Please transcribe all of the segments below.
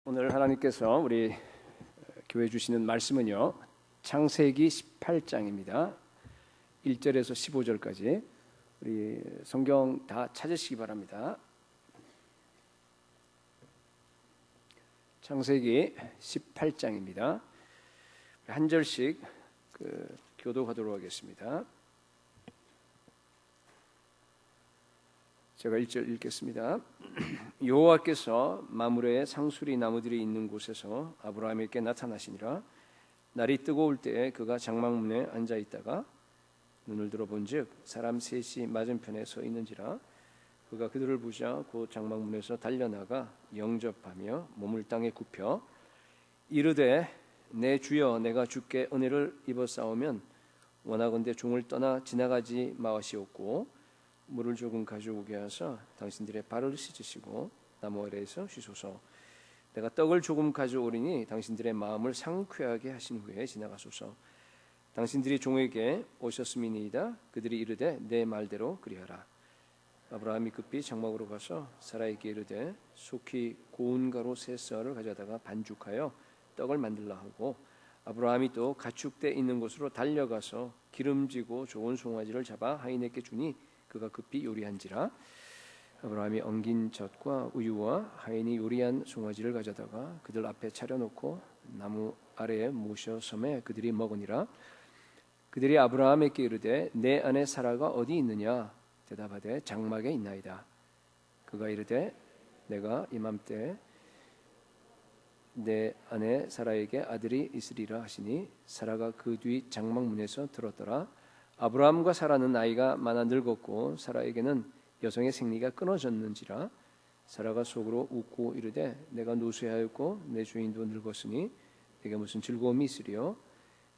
오늘 하나님께서 우리 교회 주시는 말씀은요, 창세기 18장입니다. 1절에서 15절까지 우리 성경 다 찾으시기 바랍니다. 창세기 18장입니다. 한 절씩 교도하도록 하겠습니다. 제가 1절 읽겠습니다. 여호와께서 마므레의 상수리 나무들이 있는 곳에서 아브라함에게 나타나시니라. 날이 뜨거울 때에 그가 장막문에 앉아 있다가 눈을 들어본즉 사람 셋이 맞은편에 서 있는지라. 그가 그들을 보자 곧 장막문에서 달려나가 영접하며 몸을 땅에 굽혀 이르되 내 주여 내가 주께 은혜를 입었사오면 원하건대 종을 떠나 지나가지 마시옵고 물을 조금 가져오게 하사 당신들의 발을 씻으시고 나무 아래에서 쉬소서. 내가 떡을 조금 가져오리니 당신들의 마음을 상쾌하게 하신 후에 지나가소서. 당신들이 종에게 오셨음이니이다. 그들이 이르되 내 말대로 그리하라. 아브라함이 급히 장막으로 가서 사라에게 이르되 속히 고운 가루 세 썰을 가져다가 반죽하여 떡을 만들라 하고, 아브라함이 또 가축대 있는 곳으로 달려가서 기름지고 좋은 송아지를 잡아 하인에게 주니 그가 급히 요리한지라. 아브라함이 엉긴 젖과 우유와 하인이 요리한 송아지를 가져다가 그들 앞에 차려놓고 나무 아래에 모셔 섬에 그들이 먹으니라. 그들이 아브라함에게 이르되 내 아내 사라가 어디 있느냐? 대답하되 장막에 있나이다. 그가 이르되 내가 이맘때 내 아내 사라에게 아들이 있으리라 하시니 사라가 그 뒤 장막문에서 들었더라. 아브라함과 사라는 나이가 많아 늙었고 사라에게는 여성의 생리가 끊어졌는지라. 사라가 속으로 웃고 이르되 내가 노쇠하였고 내 주인도 늙었으니 내게 무슨 즐거움이 있으리요?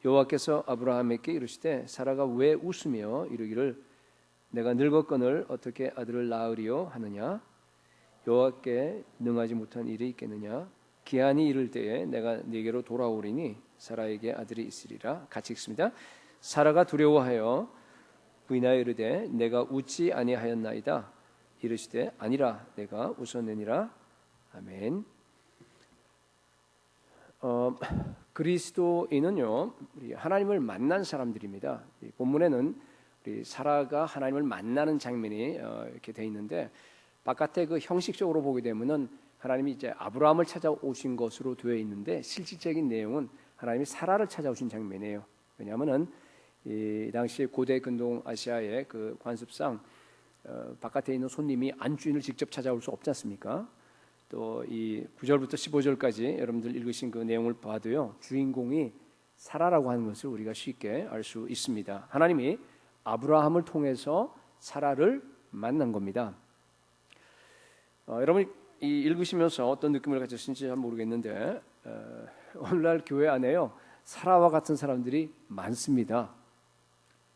여호와께서 아브라함에게 이르시되 사라가 왜 웃으며 이르기를 내가 늙었거늘 어떻게 아들을 낳으리요 하느냐? 여호와께 능하지 못한 일이 있겠느냐? 기한이 이를 때에 내가 네게로 돌아오리니 사라에게 아들이 있으리라. 같이 읽습니다. 사라가 두려워하여 부인하여 이르되 내가 웃지 아니하였나이다. 이르시되 아니라 내가 웃었느니라. 아멘. 그리스도인은요, 우리 하나님을 만난 사람들입니다. 이 본문에는 우리 사라가 하나님을 만나는 장면이 이렇게 돼 있는데, 바깥에 그 형식적으로 보게 되면은 하나님이 이제 아브라함을 찾아오신 것으로 되어 있는데 실질적인 내용은 하나님이 사라를 찾아오신 장면이에요. 왜냐하면은 이 당시 고대 근동 아시아의 그 관습상 바깥에 있는 손님이 안주인을 직접 찾아올 수 없지 않습니까? 또 이 9절부터 15절까지 여러분들 읽으신 그 내용을 봐도요, 주인공이 사라라고 하는 것을 우리가 쉽게 알 수 있습니다. 하나님이 아브라함을 통해서 사라를 만난 겁니다. 여러분이 읽으시면서 어떤 느낌을 가졌는지 잘 모르겠는데 오늘날 교회 안에요, 사라와 같은 사람들이 많습니다.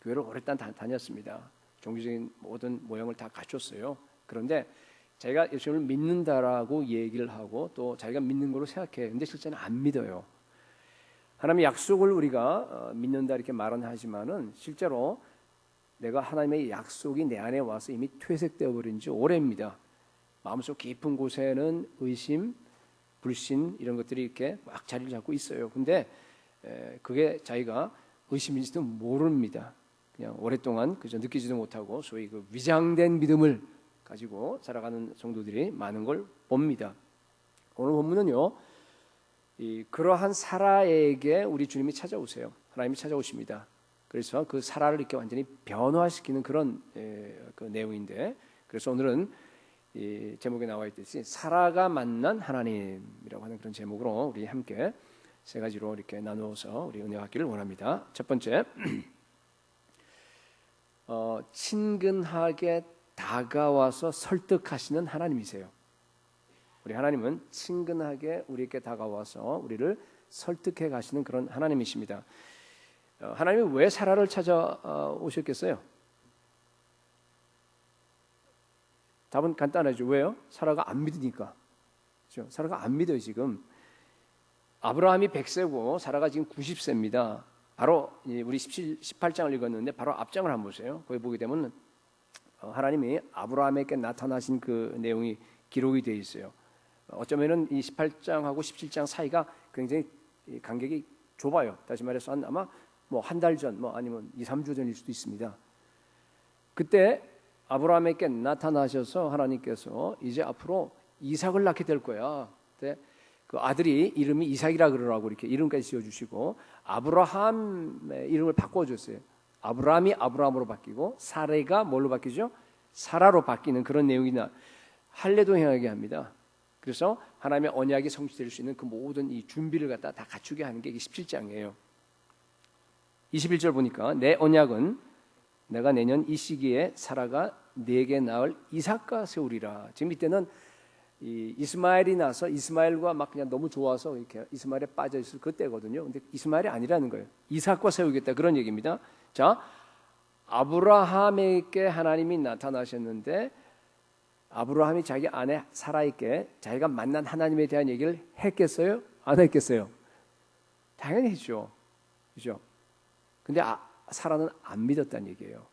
교회를 오랫동안 다녔습니다. 종교적인 모든 모양을 다 갖췄어요. 그런데 자기가 예수님을 믿는다라고 얘기를 하고 또 자기가 믿는 걸로 생각해요. 근데 실제는 안 믿어요. 하나님의 약속을 우리가 믿는다 이렇게 말은 하지만은 실제로 내가 하나님의 약속이 내 안에 와서 이미 퇴색되어 버린 지 오래입니다. 마음속 깊은 곳에는 의심, 불신 이런 것들이 이렇게 막 자리를 잡고 있어요. 근데 그게 자기가 의심인지도 모릅니다. 그냥 오랫동안 그저 느끼지도 못하고 소위 그 위장된 믿음을 가지고 살아가는 성도들이 많은 걸 봅니다. 오늘 본문은요, 그러한 사라에게 우리 주님이 찾아오세요. 하나님이 찾아오십니다. 그래서 그 사라를 이렇게 완전히 변화시키는 그런 그 내용인데, 그래서 오늘은 이 제목에 나와 있듯이 사라가 만난 하나님이라고 하는 그런 제목으로 우리 함께 세 가지로 이렇게 나누어서 우리 은혜 받기를 원합니다. 첫 번째, 친근하게 다가와서 설득하시는 하나님이세요. 우리 하나님은 친근하게 우리에게 다가와서 우리를 설득해 가시는 그런 하나님이십니다. 하나님이 왜 사라를 찾아오셨겠어요? 답은 간단하죠. 왜요? 사라가 안 믿으니까. 그렇죠? 사라가 안 믿어요. 지금 아브라함이 100세고 사라가 지금 90세입니다. 바로 우리 18장을 읽었는데 바로 앞장을 한번 보세요. 거기 보게 되면 하나님이 아브라함에게 나타나신 그 내용이 기록이 되어 있어요. 어쩌면은 이 18장하고 17장 사이가 굉장히 간격이 좁아요. 다시 말해서 아마 뭐 한 달 전, 뭐 아니면 2, 3주 전일 수도 있습니다. 그때 아브라함에게 나타나셔서 하나님께서 이제 앞으로 이삭을 낳게 될 거야. 그때 그 아들이 이름이 이삭이라 그러라고 이렇게 이름까지 지어주시고 아브라함의 이름을 바꿔줬어요. 아브라함이 아브라함으로 바뀌고 사레가 뭘로 바뀌죠? 사라로 바뀌는 그런 내용이나 할례동행하게 합니다. 그래서 하나님의 언약이 성취될 수 있는 그 모든 이 준비를 갖다 다 갖추게 하는 게 17장이에요. 21절 보니까 내 언약은 내가 내년 이 시기에 사라가 네게 낳을 이삭과 세우리라. 지금 이때는 이 이스마엘이 나서 이스마엘과 막 그냥 너무 좋아서 이렇게 이스마엘에 빠져 있을 그때거든요. 근데 이스마엘이 아니라는 거예요. 이삭과 세우겠다 그런 얘기입니다. 자, 아브라함에게 하나님이 나타나셨는데 아브라함이 자기 아내 사라에게 자기가 만난 하나님에 대한 얘기를 했겠어요? 안 했겠어요? 당연히 했죠. 그죠? 근데 사라는 안 믿었다는 얘기예요.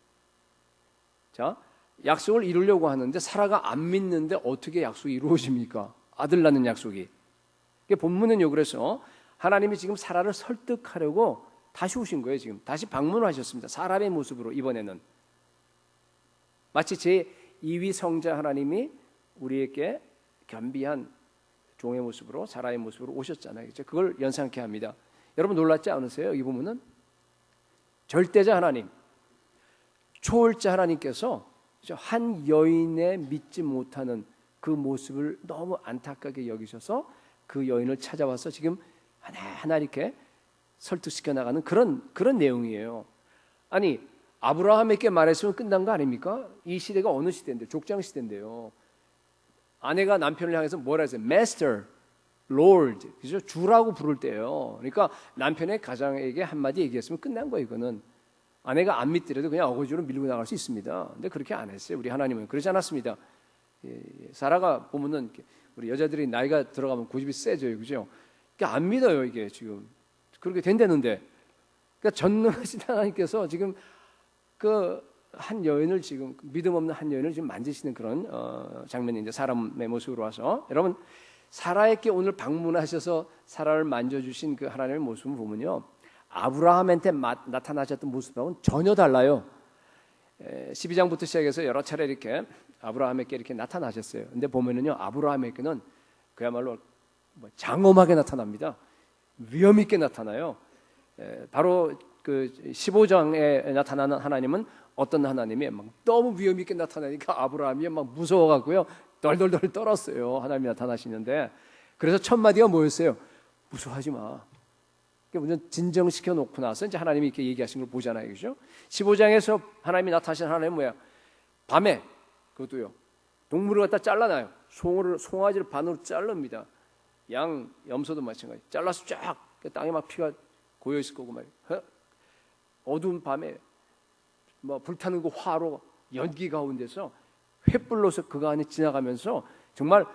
자, 약속을 이루려고 하는데 사라가 안 믿는데 어떻게 약속이 이루어집니까? 아들 낳는 약속이. 본문은요. 그래서 하나님이 지금 사라를 설득하려고 다시 오신 거예요. 지금 다시 방문을 하셨습니다. 사람의 모습으로 이번에는 마치 제2위 성자 하나님이 우리에게 겸비한 종의 모습으로 사라의 모습으로 오셨잖아요. 그걸 연상케 합니다. 여러분 놀랍지 않으세요? 이 부분은 절대자 하나님, 초월자 하나님께서 한 여인의 믿지 못하는 그 모습을 너무 안타깝게 여기셔서 그 여인을 찾아와서 지금 하나하나 이렇게 설득시켜 나가는 그런 내용이에요. 아니 아브라함에게 말했으면 끝난 거 아닙니까? 이 시대가 어느 시대인데 족장 시대인데요. 아내가 남편을 향해서 뭐라 했어요? Master, Lord, 그죠? 주라고 부를 때요. 그러니까 남편의 가장에게 한마디 얘기했으면 끝난 거예요. 이거는 아내가 안 믿더라도 그냥 어거지로 밀고 나갈 수 있습니다. 근데 그렇게 안 했어요. 우리 하나님은 그러지 않았습니다. 사라가 보면은 우리 여자들이 나이가 들어가면 고집이 세져요, 그죠? 그러니까 안 믿어요 이게 지금 그렇게 된다는데. 그러니까 전능하신 하나님께서 지금 그 한 여인을 지금 믿음 없는 한 여인을 지금 만지시는 그런 장면이 이제 사람의 모습으로 와서 여러분 사라에게 오늘 방문하셔서 사라를 만져주신 그 하나님의 모습을 보면요. 아브라함한테 나타나셨던 모습하고는 전혀 달라요. 12장부터 시작해서 여러 차례 이렇게 아브라함에게 이렇게 나타나셨어요. 근데 보면은요, 아브라함에게는 그야말로 장엄하게 나타납니다. 위험 있게 나타나요. 바로 그 15장에 나타나는 하나님은 어떤 하나님이 막 너무 위험 있게 나타나니까 아브라함이 막 무서워갖고요, 덜덜덜 떨었어요. 하나님이 나타나시는데 그래서 첫 마디가 뭐였어요? 무서워하지 마. 완전 진정시켜 놓고 나서 이제 하나님이 이렇게 얘기하신 걸 보잖아요, 그죠? 15장에서 하나님이 나타나신 하나님은 뭐야? 밤에 그것도요. 동물을 갖다 잘라놔요. 송아지를 반으로 자릅니다. 양 염소도 마찬가지. 잘라서 쫙 땅에 막 피가 고여 있을 거고 말이에요. 어두운 밤에 뭐 불타는 그 화로 연기 가운데서 횃불로서 그 안에 지나가면서 정말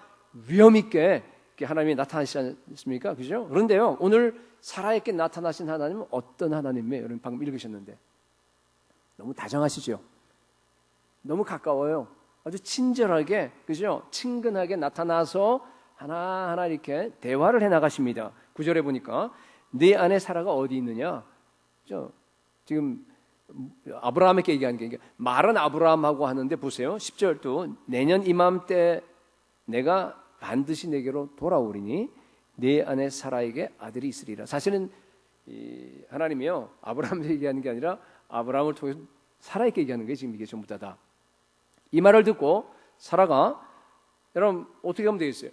위험 있게 하나님이 나타나시지 않습니까? 그죠? 그런데요, 오늘 사라에게 나타나신 하나님은 어떤 하나님이에요? 여러분 방금 읽으셨는데 너무 다정하시죠? 너무 가까워요. 아주 친절하게, 그죠? 친근하게 나타나서 하나하나 이렇게 대화를 해 나가십니다. 9절에 보니까 네 안에 사라가 어디 있느냐? 지금 아브라함에게 얘기하는 게 말은 아브라함하고 하는데 보세요. 10절도 내년 이맘때 내가 반드시 내게로 돌아오리니 네 안에 사라에게 아들이 있으리라. 사실은 하나님이요 아브라함에게 얘기하는 게 아니라 아브라함을 통해서 사라에게 얘기하는 거예요. 지금 이게 전부 다. 이 말을 듣고 사라가 여러분 어떻게 하면 되겠어요?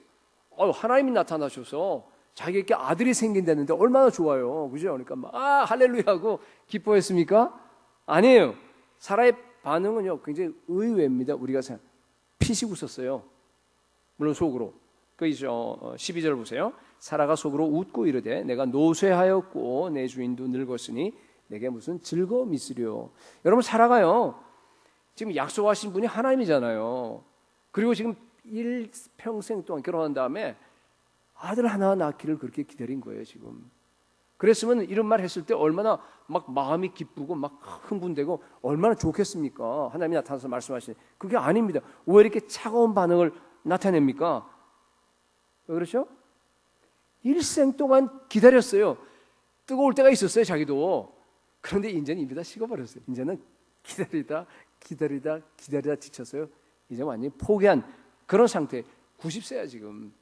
하나님이 나타나셔서 자기에게 아들이 생긴다는데 얼마나 좋아요, 그죠? 그러니까 막 할렐루야 하고 기뻐했습니까? 아니에요. 사라의 반응은요 굉장히 의외입니다. 우리가 피식 웃었어요. 물론 속으로. 그 12절 보세요. 사라가 속으로 웃고 이르되 내가 노쇠하였고 내 주인도 늙었으니 내게 무슨 즐거움이 있으려. 여러분 사라가요 지금 약속하신 분이 하나님이잖아요. 그리고 지금 일평생 동안 결혼한 다음에 아들 하나 낳기를 그렇게 기다린 거예요 지금. 그랬으면 이런 말 했을 때 얼마나 막 마음이 기쁘고 막 흥분되고 얼마나 좋겠습니까? 하나님이 나타나서 말씀하시니 그게 아닙니다. 왜 이렇게 차가운 반응을 나타냅니까? 왜 그렇죠? 일생 동안 기다렸어요. 뜨거울 때가 있었어요, 자기도. 그런데 이제는 이미 다 식어버렸어요. 이제는 기다리다 지쳤어요. 이제 완전히 포기한 그런 상태. 90세야 지금.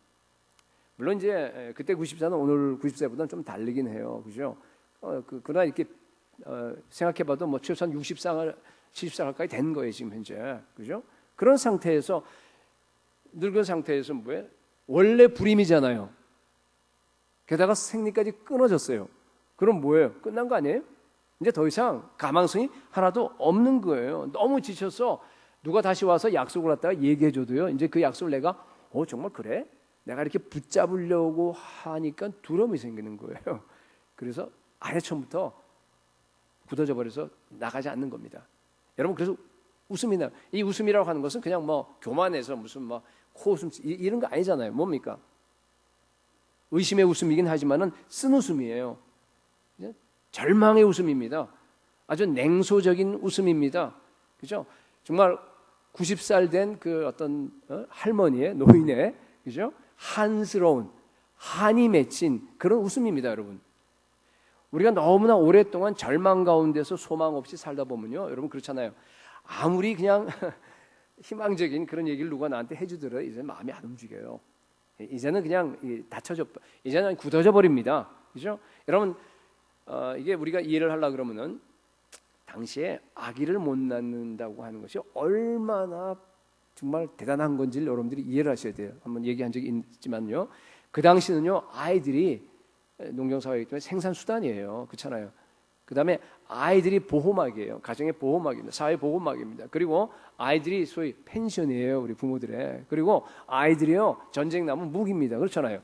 물론 이제 그때 90세는 오늘 90세보다는 좀 다르긴 해요, 그죠? 그러나 이렇게 생각해봐도 뭐 최소한 60살, 70살 가까이 된 거예요 지금 현재, 그죠? 그런 상태에서 늙은 상태에서 뭐예요? 원래 불임이잖아요. 게다가 생리까지 끊어졌어요. 그럼 뭐예요? 끝난 거 아니에요? 이제 더 이상 가망성이 하나도 없는 거예요. 너무 지쳐서 누가 다시 와서 약속을 갖다가 얘기해줘도요. 이제 그 약속을 내가 정말 그래? 내가 이렇게 붙잡으려고 하니까 두려움이 생기는 거예요. 그래서 아래처음부터 굳어져 버려서 나가지 않는 겁니다. 여러분 그래서 웃음이 나요. 이 웃음이라고 하는 것은 그냥 뭐 교만해서 무슨 뭐 코웃음 이런 거 아니잖아요. 뭡니까? 의심의 웃음이긴 하지만은 쓴 웃음이에요. 절망의 웃음입니다. 아주 냉소적인 웃음입니다. 그죠? 정말 90살 된 그 어떤 할머니의 노인의 그죠? 한스러운 한이 맺힌 그런 웃음입니다, 여러분. 우리가 너무나 오랫동안 절망 가운데서 소망 없이 살다 보면요, 여러분 그렇잖아요. 아무리 그냥 희망적인 그런 얘기를 누가 나한테 해주더라도 이제 마음이 안 움직여요. 이제는 그냥 이제는 굳어져 버립니다. 그죠? 여러분 이게 우리가 이해를 하려 그러면은 당시에 아기를 못 낳는다고 하는 것이 얼마나 정말 대단한 건지를 여러분들이 이해를 하셔야 돼요. 한번 얘기한 적이 있지만요. 그 당시는요 아이들이 농경사회이기 때문에 생산수단이에요. 그렇잖아요. 그 다음에 아이들이 보호막이에요. 가정의 보호막입니다. 사회 보호막입니다. 그리고 아이들이 소위 펜션이에요. 우리 부모들의. 그리고 아이들이요 전쟁 나면 무기입니다. 그렇잖아요.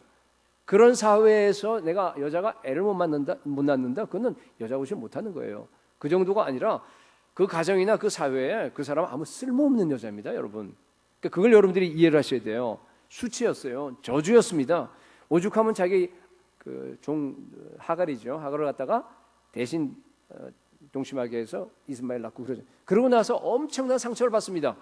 그런 사회에서 내가 여자가 애를 못 낳는다? 그거는 여자 옷이 못하는 거예요. 그 정도가 아니라 그 가정이나 그 사회에 그 사람은 아무 쓸모없는 여자입니다, 여러분. 그러니까 그걸 여러분들이 이해를 하셔야 돼요. 수치였어요. 저주였습니다. 오죽하면 자기 그 종 하갈이죠. 하갈을 갖다가 대신 동심하게 해서 이스마엘 낳고 그러죠. 그러고 나서 엄청난 상처를 받습니다.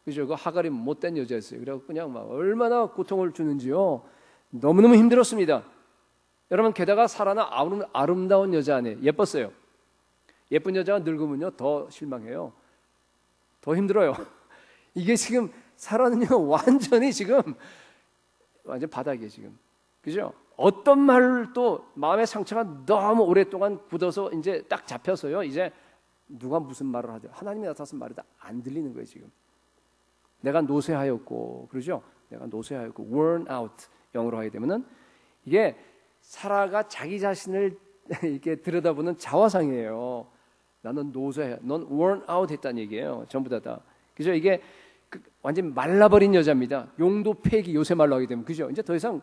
그죠? 그 하갈이 못된 여자였어요. 그래서 그냥 막 얼마나 고통을 주는지요. 너무너무 힘들었습니다. 여러분 게다가 사라나 아름다운 여자 안에 예뻤어요. 예쁜 여자가 늙으면요 더 실망해요. 더 힘들어요. 이게 지금 사라는요 완전히 지금 완전 바닥이에요 지금. 그죠? 어떤 말도 마음의 상처가 너무 오랫동안 굳어서 이제 딱 잡혀서요. 이제 누가 무슨 말을 하죠? 하나님이 나타나서 말이 다 안 들리는 거예요 지금. 내가 노쇠하였고 그러죠? 내가 노쇠하였고 worn out 영어로 하게 되면은 이게 사라가 자기 자신을 이렇게 들여다보는 자화상이에요. 나는 노쇠해, 넌 worn out 했다는 얘기예요. 전부 다. 그죠? 이게 완전 말라버린 여자입니다. 용도 폐기 요새 말로 하게 되면 그죠? 이제 더 이상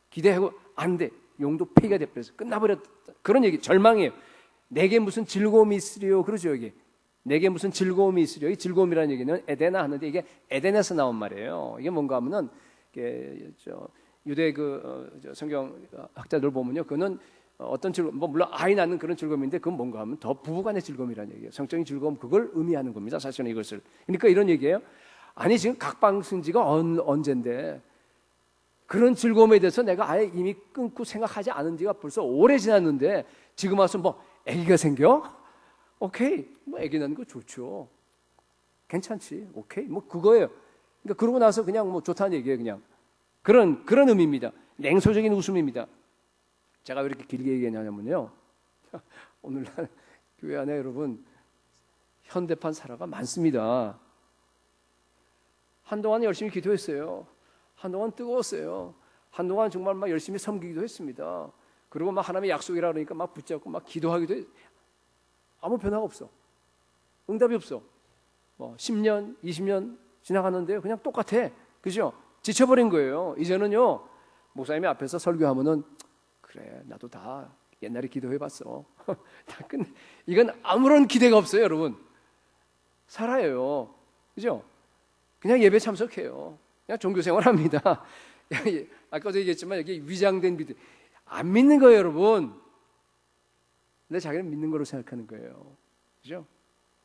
기대하고 안 돼. 용도 폐기가 돼버려서 끝나버렸다. 그런 얘기 절망이에요. 내게 무슨 즐거움이 있으리요? 그러죠 여기. 내게 무슨 즐거움이 있으리요? 이 즐거움이라는 얘기는 에데나 하는데 이게 에덴에서 나온 말이에요. 이게 뭔가 하면은 이게 유대 성경 학자들 보면요, 그거는 어떤 즐거움, 뭐 물론 아이 낳는 그런 즐거움인데 그건 뭔가 하면 더 부부간의 즐거움이라는 얘기예요. 성적인 즐거움 그걸 의미하는 겁니다. 사실은 이것을. 그러니까 이런 얘기예요. 아니 지금 각방승지가 언젠데 그런 즐거움에 대해서 내가 아예 이미 끊고 생각하지 않은 지가 벌써 오래 지났는데 지금 와서 뭐 아기가 생겨? 오케이, 뭐 아기 낳는 거 좋죠. 괜찮지. 오케이, 뭐 그거예요. 그러니까 그러고 나서 그냥 뭐 좋다는 얘기예요, 그냥. 그런 의미입니다. 냉소적인 웃음입니다. 제가 왜 이렇게 길게 얘기하냐면요. 오늘날 교회 안에 여러분 현대판 사라가 많습니다. 한동안 열심히 기도했어요. 한동안 뜨거웠어요. 한동안 정말 막 열심히 섬기기도 했습니다. 그리고 막 하나님의 약속이라 그러니까 막 붙잡고 막 기도하기도 했어요. 아무 변화가 없어. 응답이 없어. 뭐 10년, 20년 지나갔는데요. 그냥 똑같아. 그죠? 지쳐버린 거예요. 이제는요. 목사님이 앞에서 설교하면은 그래 나도 다 옛날에 기도해봤어. 다 끝내. 이건 아무런 기대가 없어요, 여러분. 살아요. 그죠? 그냥 예배 참석해요. 그냥 종교생활합니다. 아까도 얘기했지만 여기 위장된 믿음 안 믿는 거예요, 여러분. 근데 자기는 믿는 거로 생각하는 거예요. 그죠?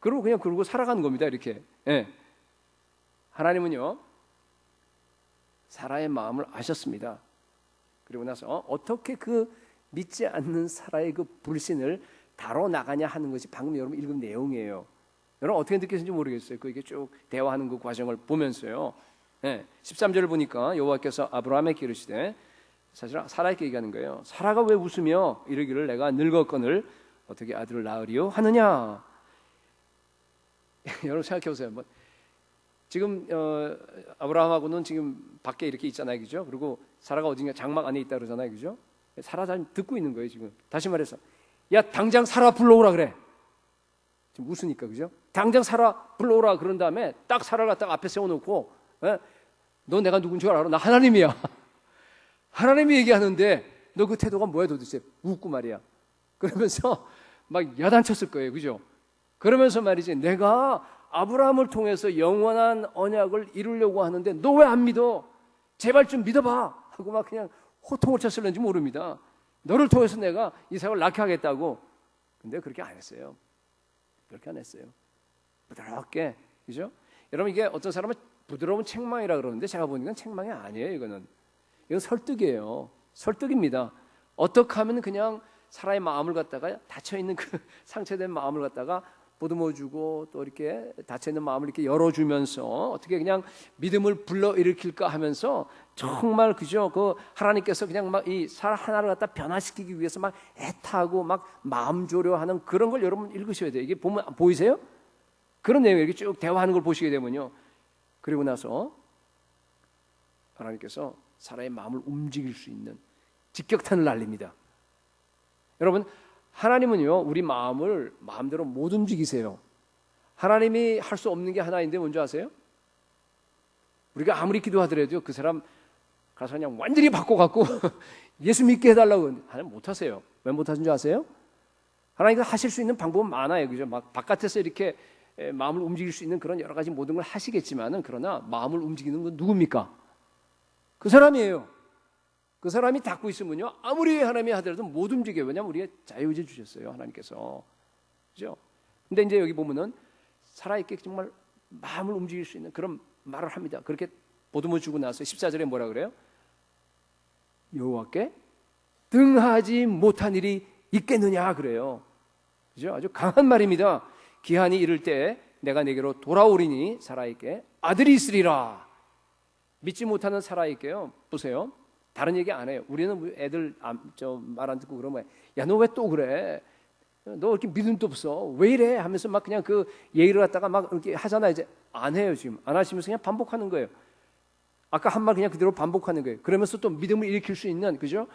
그리고 그냥 그러고 살아가는 겁니다, 이렇게. 예. 하나님은요 사라의 마음을 아셨습니다. 그리고 나서 어떻게 그 믿지 않는 사라의 그 불신을 다뤄 나가냐 하는 것이 방금 여러분 읽은 내용이에요. 여러분 어떻게 느끼는지 모르겠어요. 그 이게 쭉 대화하는 그 과정을 보면서요. 네, 13절을 보니까 여호와께서 아브라함에게 이르시되, 사실 사라에게 얘기하는 거예요. 사라가 왜 웃으며 이르기를 내가 늙었거늘 어떻게 아들을 낳으리요 하느냐. 여러분 생각해 보세요. 뭐 지금 아브라함하고는 지금 밖에 이렇게 있잖아요, 그죠? 그리고 사라가 어딘가 장막 안에 있다 그러잖아요, 그죠? 사라 잘 듣고 있는 거예요 지금. 다시 말해서, 야 당장 사라 불러오라 그래. 지금 웃으니까, 그죠? 당장 사라 불러오라 그런 다음에 딱 사라가 딱 앞에 세워놓고, 너 내가 누군 줄 알아? 나 하나님이야. 하나님이 얘기하는데 너 그 태도가 뭐야 도대체? 웃고 말이야. 그러면서 막 야단쳤을 거예요, 그죠? 그러면서 말이지, 내가 아브라함을 통해서 영원한 언약을 이루려고 하는데 너 왜 안 믿어? 제발 좀 믿어봐 하고 막 그냥 호통을 쳤을는지 모릅니다. 너를 통해서 내가 이삭을 낳게 하겠다고. 근데 그렇게 안 했어요. 그렇게 안 했어요. 부드럽게, 그죠? 여러분 이게 어떤 사람은 부드러운 책망이라 그러는데 제가 보니까 책망이 아니에요. 이건 설득이에요. 설득입니다. 어떻게 하면 그냥 사라의 마음을 갖다가 닫혀있는 그 상처된 마음을 갖다가 보듬어주고 또 이렇게 닫혀있는 마음을 이렇게 열어주면서 어떻게 그냥 믿음을 불러일으킬까 하면서 정말, 그죠? 그 하나님께서 그냥 막 이 사람 하나를 갖다 변화시키기 위해서 막 애타고 막 마음 조려하는 그런 걸 여러분 읽으셔야 돼요. 이게 보면 보이세요? 그런 내용이 이렇게 쭉 대화하는 걸 보시게 되면요. 그리고 나서 하나님께서 사라의 마음을 움직일 수 있는 직격탄을 날립니다. 여러분, 하나님은요 우리 마음을 마음대로 못 움직이세요. 하나님이 할 수 없는 게 하나인데 뭔지 아세요? 우리가 아무리 기도하더라도 그 사람 가서 그냥 완전히 바꿔갖고 예수 믿게 해달라고 하나님 못하세요. 왜 못하신 줄 아세요? 하나님께서 하실 수 있는 방법은 많아요, 그죠? 막 바깥에서 이렇게 마음을 움직일 수 있는 그런 여러 가지 모든 걸 하시겠지만은, 그러나 마음을 움직이는 건 누굽니까? 그 사람이에요. 그 사람이 닫고 있으면요 아무리 하나님이 하더라도 못 움직여요. 왜냐하면 우리가 자유의지 주셨어요, 하나님께서. 그죠? 근데 이제 여기 보면은 살아있게 정말 마음을 움직일 수 있는 그런 말을 합니다. 그렇게 보듬어 주고 나서 14절에 뭐라 그래요? 여호와께 등하지 못한 일이 있겠느냐 그래요. 그죠? 아주 강한 말입니다. 기한이 이를 때 내가 내게로 돌아오리니 사라에게 아들이 있으리라. 믿지 못하는 사라에게요, 보세요. 다른 얘기 안 해요. 우리는 애들 말 안 듣고 그러면, 야 너 왜 또 그래? 너 이렇게 믿음도 없어. 왜 이래? 하면서 막 그냥 그 예의를 갖다가 막 이렇게 하잖아요. 이제 안 해요. 지금 안 하시면서 그냥 반복하는 거예요. 아까 한 말 그냥 그대로 반복하는 거예요. 그러면서 또 믿음을 일으킬 수 있는, 그죠?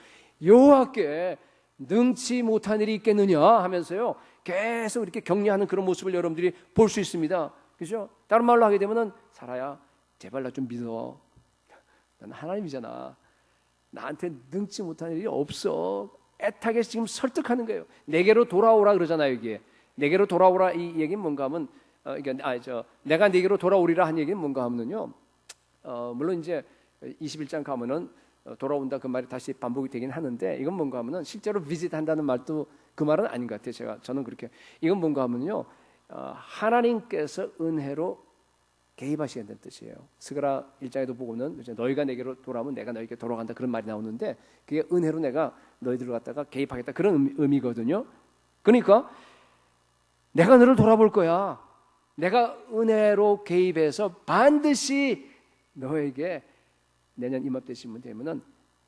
여호와께 능치 못한 일이 있겠느냐 하면서요 계속 이렇게 격려하는 그런 모습을 여러분들이 볼 수 있습니다. 그죠? 다른 말로 하게 되면은, 사라야 제발 나 좀 믿어. 난 하나님이잖아. 나한테 능치 못한 일이 없어. 애타게 지금 설득하는 거예요. 내게로 돌아오라 그러잖아요. 이게 내게로 돌아오라 이 얘기는 뭔가 하면 내가 내게로 돌아오리라 한 얘기는 뭔가 하면요, 물론 이제 21장 가면은 돌아온다 그 말이 다시 반복이 되긴 하는데, 이건 뭔가 하면은 실제로 비짓 한다는 말도 그 말은 아닌 것 같아요. 저는 그렇게, 이건 뭔가 하면요 하나님께서 은혜로 개입하시겠다는 뜻이에요. 스가랴 1장에도 보고는 너희가 내게로 돌아오면 내가 너희에게 돌아간다 그런 말이 나오는데, 그게 은혜로 내가 너희들을 갖다가 개입하겠다 그런 의미거든요. 그러니까 내가 너를 돌아볼 거야. 내가 은혜로 개입해서 반드시 너에게 내년 이맘때쯤 되면은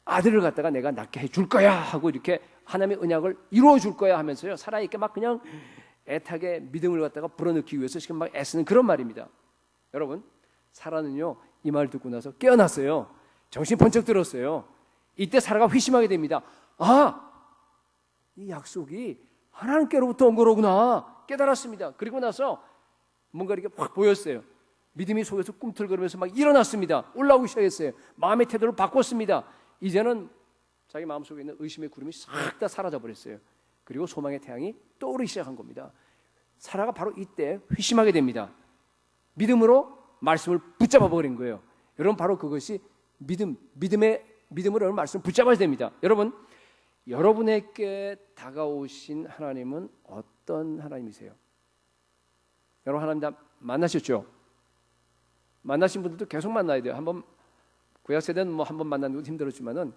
아들을 갖다가 내가 낳게 해줄 거야 하고 이렇게 하나님의 언약을 이루어 줄 거야 하면서요 살아있게 막 그냥 애타게 믿음을 갖다가 불어넣기 위해서 지금 막 애쓰는 그런 말입니다. 여러분, 사라는요 이 말 듣고 나서 깨어났어요. 정신 번쩍 들었어요. 이때 사라가 회심하게 됩니다. 이 약속이 하나님께로부터 온 거로구나 깨달았습니다. 그리고 나서 뭔가 이렇게 확 보였어요. 믿음이 속에서 꿈틀거리면서 막 일어났습니다. 올라오기 시작했어요. 마음의 태도를 바꿨습니다. 이제는 자기 마음속에 있는 의심의 구름이 싹 다 사라져 버렸어요. 그리고 소망의 태양이 떠오르기 시작한 겁니다. 사라가 바로 이때 회심하게 됩니다. 믿음으로 말씀을 붙잡아 버린 거예요. 여러분, 바로 그것이 믿음으로 여러분 말씀을 붙잡아야 됩니다. 여러분, 여러분에게 다가오신 하나님은 어떤 하나님이세요? 여러분, 하나님 다 만나셨죠? 만나신 분들도 계속 만나야 돼요. 한번 구약 세대는 뭐 한 번 만나는 것도 힘들었지만은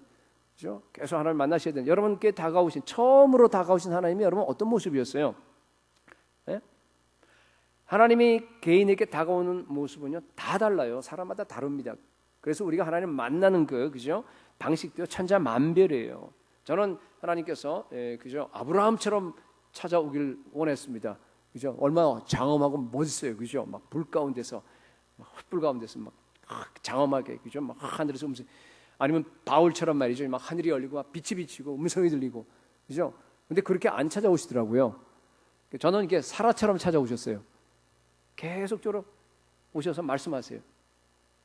그죠? 계속 하나님을 만나셔야 돼요. 여러분께 다가오신 처음으로 다가오신 하나님이 여러분 어떤 모습이었어요? 예? 하나님이 개인에게 다가오는 모습은요 다 달라요. 사람마다 다릅니다. 그래서 우리가 하나님 만나는 그죠? 방식도 천차만별이에요. 저는 하나님께서 그죠? 아브라함처럼 찾아오길 원했습니다. 그죠? 얼마나 장엄하고 멋있어요. 그죠? 막 불 가운데서 막 횃불 가운데서 막 장엄하게 그죠? 막 하늘에서 음성 아니면 바울처럼 말이죠. 막 하늘이 열리고 막 빛이 비치고 음성이 들리고 그죠? 근데 그렇게 안 찾아오시더라고요. 저는 이게 사라처럼 찾아오셨어요. 계속적으로 오셔서 말씀하세요.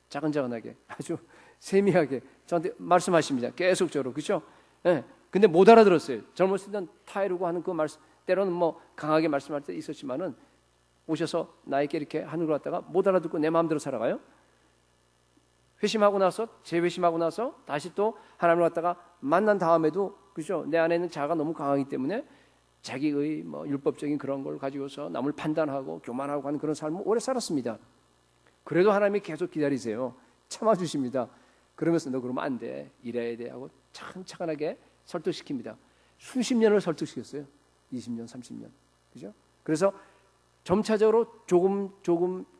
짜근짜근하게 아주 세미하게 저한테 말씀하십니다. 계속적으로 그죠? 예. 근데 못 알아들었어요. 젊었을 때는 타이르고 하는 그 말씀 때로는 뭐 강하게 말씀할 때 있었지만은 오셔서 나에게 이렇게 하는 걸 갖다가 못 알아듣고 내 마음대로 살아가요. 회심하고 나서 재회심하고 나서 다시 또 하나님을 갖다가 만난 다음에도 그죠? 내 안에 있는 자아가 너무 강하기 때문에 자기의 뭐 율법적인 그런 걸 가지고서 남을 판단하고 교만하고 하는 그런 삶을 오래 살았습니다. 그래도 하나님이 계속 기다리세요. 참아주십니다. 그러면서 너 그러면 안 돼. 이래야 돼 하고 차근차근하게 설득시킵니다. 수십 년을 설득시켰어요. 20년, 30년. 그죠? 그래서 점차적으로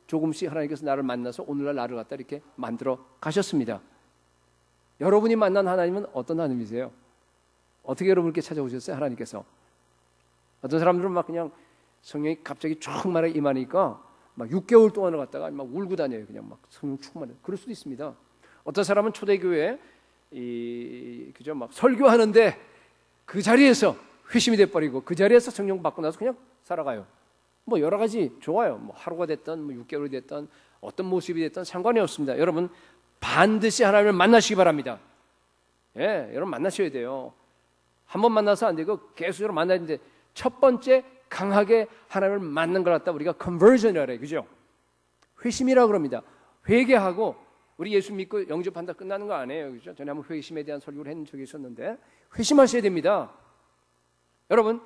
조금씩 하나님께서 나를 만나서 오늘날 나를 갖다 이렇게 만들어 가셨습니다. 여러분이 만난 하나님은 어떤 하나님이세요? 어떻게 여러분께 찾아오셨어요? 하나님께서. 어떤 사람들은 막 그냥 성령이 갑자기 충만하게 임하니까 막 6개월 동안을 갖다가 막 울고 다녀요. 그냥 막 성령 충만해. 그럴 수도 있습니다. 어떤 사람은 초대교회에 그죠? 막 설교하는데 그 자리에서 회심이 돼버리고 그 자리에서 성령 받고 나서 그냥 살아가요. 뭐 여러 가지 좋아요. 뭐 하루가 됐든 뭐 6개월이 됐든 어떤 모습이 됐든 상관이 없습니다. 여러분 반드시 하나님을 만나시기 바랍니다. 예, 여러분 만나셔야 돼요. 한 번 만나서 안 되고 계속 만나야 되는데 첫 번째 강하게 하나님을 만난 걸 갖다 우리가 컨버전이라 해요. 그죠? 회심이라고 그럽니다. 회개하고 우리 예수 믿고 영접한다 끝나는 거 아니에요. 그죠? 전에 한번 회심에 대한 설교를 했는 적이 있었는데 회심하셔야 됩니다. 여러분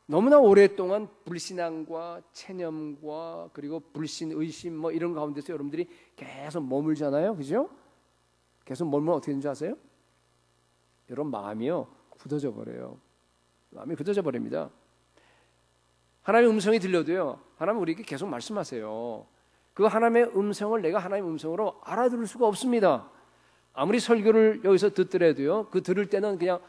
너무나 오랫동안 불신앙과 체념과 그리고 불신, 의심 뭐 이런 가운데서 여러분들이 계속 머물잖아요. 그죠? 계속 머물면 어떻게 되는지 아세요? 여러분 마음이요 굳어져 버려요. 마음이 굳어져 버립니다. 하나님의 음성이 들려도요. 하나님 우리에게 계속 말씀하세요. 그 하나님의 음성을 내가 하나님의 음성으로 알아들을 수가 없습니다. 아무리 설교를 여기서 듣더라도요. 그 들을 때는 그냥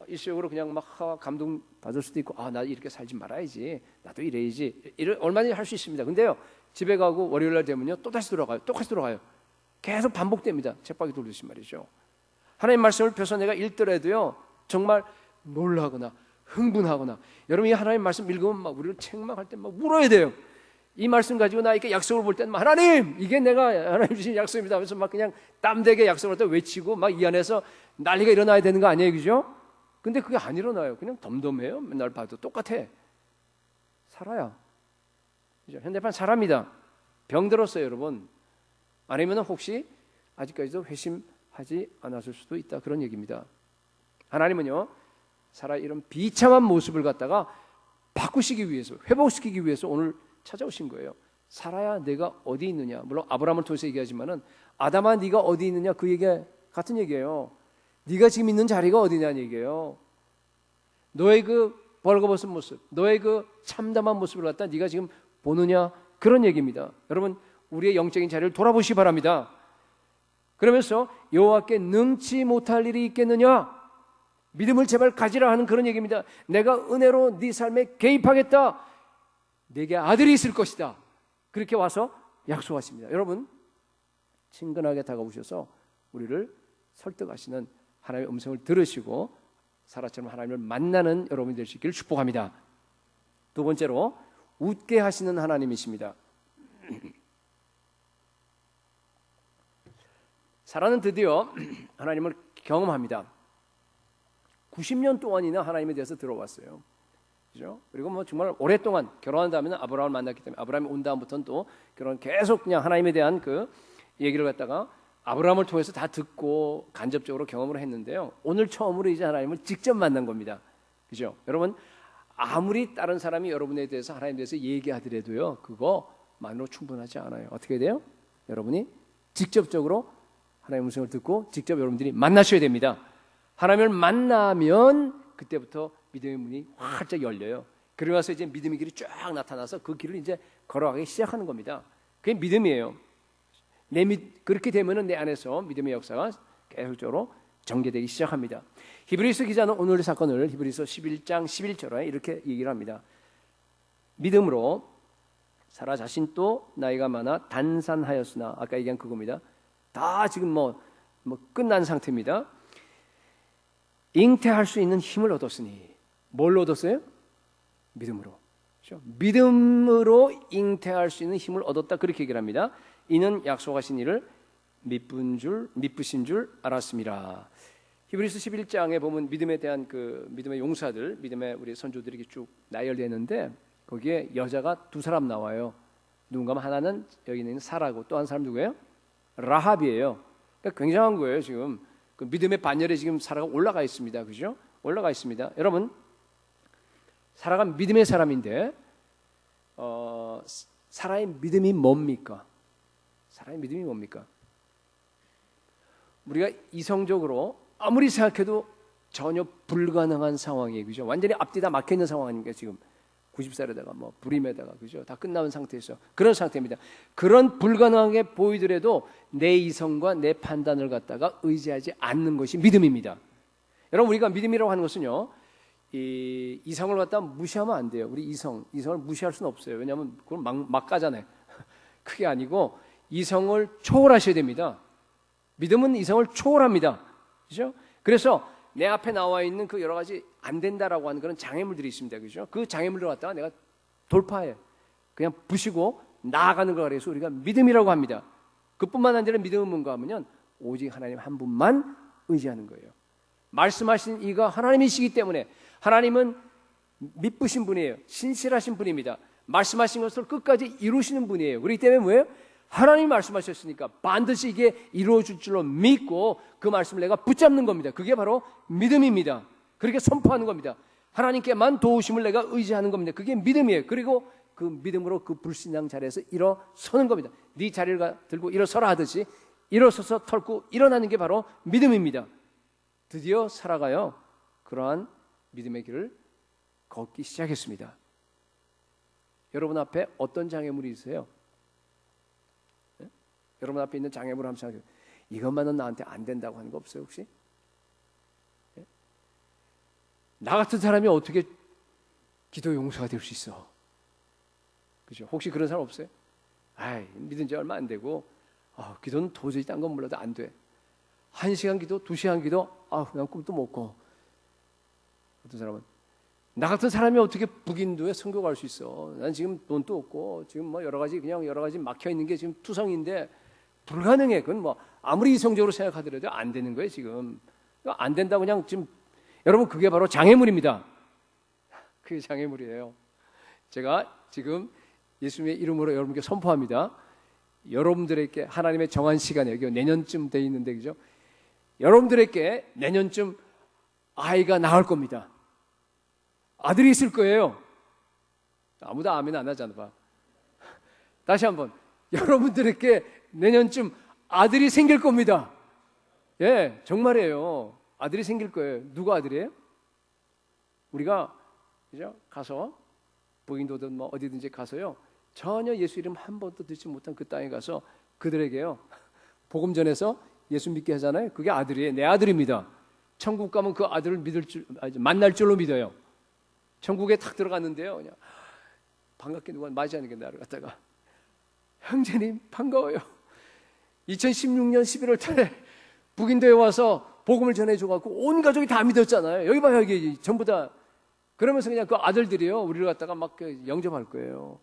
일시적으로 그냥 막 감동 받을 수도 있고 나 이렇게 살지 말아야지. 나도 이래야지. 얼마든지 할 수 있습니다. 근데요. 집에 가고 월요일날 되면요. 또다시 돌아가요. 똑같이 돌아가요. 계속 반복됩니다. 책박이 돌듯이 말이죠. 하나님 말씀을 펴서 내가 읽더라도요. 정말 놀라거나 흥분하거나 여러분이 하나님 말씀 읽으면 막 우리를 책망할 때 막 울어야 돼요. 이 말씀 가지고 나에게 약속을 볼 때는 하나님 이게 내가 하나님 주신 약속입니다 하면서 막 그냥 땀되게 약속을 할 때 외치고 막 이 안에서 난리가 일어나야 되는 거 아니에요. 그죠? 근데 그게 안 일어나요. 그냥 덤덤해요. 맨날 봐도 똑같아. 살아요. 그죠? 현대판 사람이다. 병들었어요 여러분. 아니면 혹시 아직까지도 회심하지 않았을 수도 있다. 그런 얘기입니다. 하나님은요 살아 이런 비참한 모습을 갖다가 바꾸시기 위해서 회복시키기 위해서 오늘 찾아오신 거예요. 살아야 내가 어디 있느냐. 물론 아브라함을 통해서 얘기하지만은 아담아 네가 어디 있느냐 그 얘기가 같은 얘기예요. 네가 지금 있는 자리가 어디냐는 얘기예요. 너의 그 벌거벗은 모습, 너의 그 참담한 모습을 갖다 네가 지금 보느냐 그런 얘기입니다. 여러분 우리의 영적인 자리를 돌아보시기 바랍니다. 그러면서 여호와께 능치 못할 일이 있겠느냐? 믿음을 제발 가지라 하는 그런 얘기입니다. 내가 은혜로 네 삶에 개입하겠다. 내게 아들이 있을 것이다. 그렇게 와서 약속하십니다. 여러분 친근하게 다가오셔서 우리를 설득하시는 하나님의 음성을 들으시고 사라처럼 하나님을 만나는 여러분이 되시길 축복합니다. 두 번째로 웃게 하시는 하나님이십니다. 사라는 드디어 하나님을 경험합니다. 90년 동안이나 하나님에 대해서 들어왔어요. 그죠? 그리고 뭐 정말 오랫동안 결혼한 다음에는 아브라함을 만났기 때문에 아브라함이 온 다음부터는 또 결혼 계속 그냥 하나님에 대한 그 얘기를 갖다가 아브라함을 통해서 다 듣고 간접적으로 경험을 했는데요. 오늘 처음으로 이제 하나님을 직접 만난 겁니다. 그죠? 여러분 아무리 다른 사람이 여러분에 대해서 하나님에 대해서 얘기하더라도요. 그거만으로 충분하지 않아요. 어떻게 돼요? 여러분이 직접적으로 하나님의 음성을 듣고 직접 여러분들이 만나셔야 됩니다. 하나님을 만나면 그때부터 믿음의 문이 활짝 열려요. 그러고 나서 이제 믿음의 길이 쫙 나타나서 그 길을 이제 걸어가기 시작하는 겁니다. 그게 믿음이에요. 그렇게 되면은 내 안에서 믿음의 역사가 계속적으로 전개되기 시작합니다. 히브리서 기자는 오늘의 사건을 히브리서 11장 11절에 이렇게 얘기를 합니다. 믿음으로 사라 자신도 나이가 많아 단산하였으나, 아까 얘기한 그겁니다. 다 지금 뭐 끝난 상태입니다. 잉태할 수 있는 힘을 얻었으니, 뭘 얻었어요? 믿음으로. 그렇죠? 믿음으로 잉태할 수 있는 힘을 얻었다, 그렇게 얘기를 합니다. 이는 약속하신 이를 미쁘신 줄 알았습니다. 히브리서 11장에 보면 믿음에 대한 그 믿음의 용사들, 믿음의 우리 선조들이 쭉 나열되어 있는데 거기에 여자가 두 사람 나와요. 누군가 하면 하나는 여기 있는 사라고, 또 한 사람 누구예요? 라합이에요. 그러니까 굉장한 거예요. 지금 그 믿음의 반열에 지금 사라가 올라가 있습니다. 그죠? 올라가 있습니다. 여러분, 사라가 믿음의 사람인데 사라의 믿음이 뭡니까? 사라의 믿음이 뭡니까? 우리가 이성적으로 아무리 생각해도 전혀 불가능한 상황이에요. 그죠? 완전히 앞뒤 다 막혀 있는 상황 아닙니까? 지금 90살에다가 뭐 불임에다가, 그죠? 다 끝나는 상태에서 그런 상태입니다. 그런 불가능하게 보이더라도 내 이성과 내 판단을 갖다가 의지하지 않는 것이 믿음입니다. 여러분, 우리가 믿음이라고 하는 것은요, 이 이성을 갖다 무시하면 안 돼요. 우리 이성을 무시할 수는 없어요. 왜냐하면 그건 막 가잖아요. 그게 아니고 이성을 초월하셔야 됩니다. 믿음은 이성을 초월합니다. 그죠? 그래서 내 앞에 나와 있는 그 여러 가지 안 된다라고 하는 그런 장애물들이 있습니다. 그죠? 그 장애물을 갖다가 내가 돌파해. 그냥 부시고 나아가는 걸 그래서 우리가 믿음이라고 합니다. 그뿐만 아니라 믿음은 뭔가 하면요, 오직 하나님 한 분만 의지하는 거예요. 말씀하신 이가 하나님이시기 때문에, 하나님은 미쁘신 분이에요. 신실하신 분입니다. 말씀하신 것을 끝까지 이루시는 분이에요. 그렇기 때문에 뭐예요? 하나님이 말씀하셨으니까 반드시 이게 이루어질 줄로 믿고 그 말씀을 내가 붙잡는 겁니다. 그게 바로 믿음입니다. 그렇게 선포하는 겁니다. 하나님께만 도우심을 내가 의지하는 겁니다. 그게 믿음이에요. 그리고 그 믿음으로 그 불신앙 자리에서 일어서는 겁니다. 네 자리를 들고 일어서라 하듯이 일어서서 털고 일어나는 게 바로 믿음입니다. 드디어 살아가요, 그러한 믿음의 길을 걷기 시작했습니다. 여러분 앞에 어떤 장애물이 있어요? 네? 여러분 앞에 있는 장애물을 한번 생각해요. 이것만은 나한테 안 된다고 하는 거 없어요 혹시? 네? 나 같은 사람이 어떻게 기도 용사가 될 수 있어? 그죠? 혹시 그런 사람 없어요? 아이, 믿은 지 얼마 안 되고 기도는 도저히 딴 건 몰라도 안 돼. 1시간 기도, 2시간 기도, 그냥 꿈도 못 꿔. 어떤 사람은 나 같은 사람이 어떻게 북인도에 선교 갈 수 있어? 난 지금 돈도 없고 지금 뭐 여러 가지 막혀 있는 게 지금 투성인데 불가능해. 그건 뭐 아무리 이성적으로 생각하더라도 안 되는 거예요 지금. 안 된다고 그냥 지금. 여러분, 그게 바로 장애물입니다. 그게 장애물이에요. 제가 지금 예수님의 이름으로 여러분께 선포합니다. 여러분들에게 하나님의 정한 시간에, 여기 내년쯤 돼 있는데, 그죠? 여러분들에게 내년쯤 아이가 나올 겁니다. 아들이 있을 거예요. 아무도 아멘 안 하잖아 봐. 다시 한번, 여러분들에게 내년쯤 아들이 생길 겁니다. 예, 정말이에요. 아들이 생길 거예요. 누가 아들이에요? 우리가 그죠? 가서 북인도든 뭐 어디든지 가서요, 전혀 예수 이름 한 번도 듣지 못한 그 땅에 가서 그들에게요 복음 전해서 예수 믿게 하잖아요. 그게 아들이에요. 내 아들입니다. 천국 가면 그 아들을 만날 줄로 믿어요. 천국에 탁 들어갔는데요, 그냥 반갑게 누가 맞이하는 게 나를 갖다가, 형제님 반가워요. 2016년 11월 달에 북인도에 와서 복음을 전해줘갖고 온 가족이 다 믿었잖아요. 여기 봐요, 여기 전부 다. 그러면서 그냥 그 아들들이요, 우리를 갖다가 막 영접할 거예요.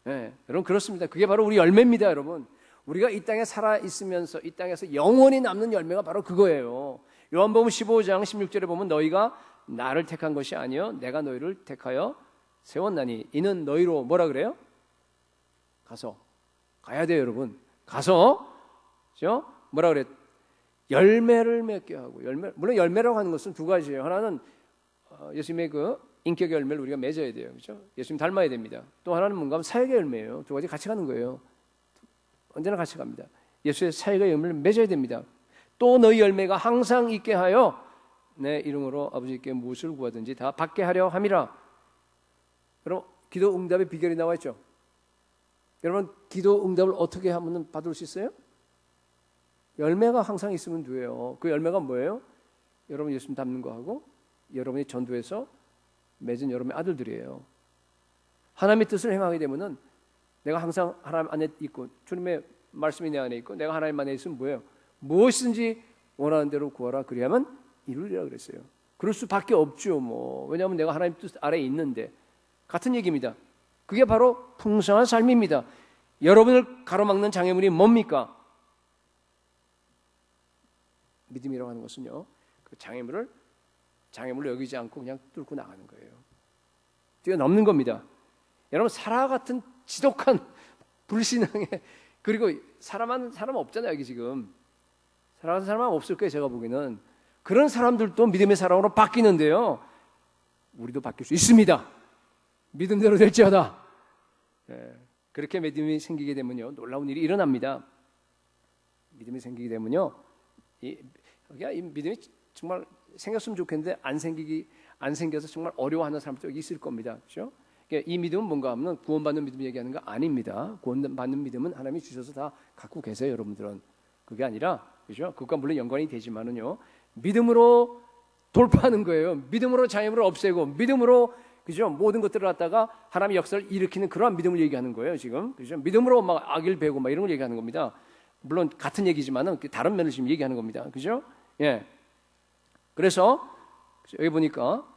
네, 여러분, 그렇습니다. 그게 바로 우리 열매입니다, 여러분. 우리가 이 땅에 살아 있으면서 이 땅에서 영원히 남는 열매가 바로 그거예요. 요한복음 15장 16절에 보면 너희가 나를 택한 것이 아니요 내가 너희를 택하여 세웠나니 이는 너희로 뭐라 그래요? 가야 돼요, 여러분. 가서 그죠? 뭐라 그래? 열매를 맺게 하고. 물론 열매라고 하는 것은 두 가지예요. 하나는 예수님의 그 인격의 열매를 우리가 맺어야 돼요. 그렇죠? 예수님 닮아야 됩니다. 또 하나는 뭔가 하면 사역의 열매예요. 두 가지 같이 가는 거예요. 언제나 같이 갑니다. 예수의 사역의 열매를 맺어야 됩니다. 또 너희 열매가 항상 있게 하여 내 이름으로 아버지께 무엇을 구하든지 다 받게 하려 함이라. 여러분, 기도 응답의 비결이 나와 있죠. 여러분, 기도 응답을 어떻게 하면 받을 수 있어요? 열매가 항상 있으면 돼요. 그 열매가 뭐예요? 여러분 예수님 닮는 거하고 여러분이 전도해서 맺은 여러분의 아들들이에요. 하나님의 뜻을 행하게 되면은 내가 항상 하나님 안에 있고 주님의 말씀이 내 안에 있고 내가 하나님 안에 있으면 뭐예요? 무엇이든지 원하는 대로 구하라 그리하면 이루리라 그랬어요. 그럴 수밖에 없죠. 왜냐하면 내가 하나님 뜻 아래에 있는데. 같은 얘기입니다. 그게 바로 풍성한 삶입니다. 여러분을 가로막는 장애물이 뭡니까? 믿음이라고 하는 것은요, 그 장애물을 여기지 않고 그냥 뚫고 나가는 거예요. 뛰어넘는 겁니다. 여러분, 사라 같은 지독한 불신앙에, 그리고 사람 없잖아요. 여기 지금 사라 같은 사람은 없을 거예요. 제가 보기에는 그런 사람들도 믿음의 사람으로 바뀌는데요, 우리도 바뀔 수 있습니다. 믿음대로 될지어다. 그렇게 믿음이 생기게 되면요, 놀라운 일이 일어납니다. 믿음이 생기게 되면요, 이 믿음이 정말 생겼으면 좋겠는데 안 생겨서 정말 어려워하는 사람도 여기 있을 겁니다. 그렇죠? 이 믿음은 뭔가 하면 구원받는 믿음 얘기하는 거 아닙니다. 구원받는 믿음은 하나님이 주셔서 다 갖고 계세요, 여러분들은. 그게 아니라, 그렇죠? 그것과 물론 연관이 되지만은요, 믿음으로 돌파하는 거예요. 믿음으로 장애물을 없애고, 믿음으로, 그죠? 모든 것들을 갖다가 하나님의 역사를 일으키는 그러한 믿음을 얘기하는 거예요, 지금. 그죠? 믿음으로 막 악을 베고 막 이런 걸 얘기하는 겁니다. 물론 같은 얘기지만은 다른 면을 지금 얘기하는 겁니다. 그죠? 예. 그래서 여기 보니까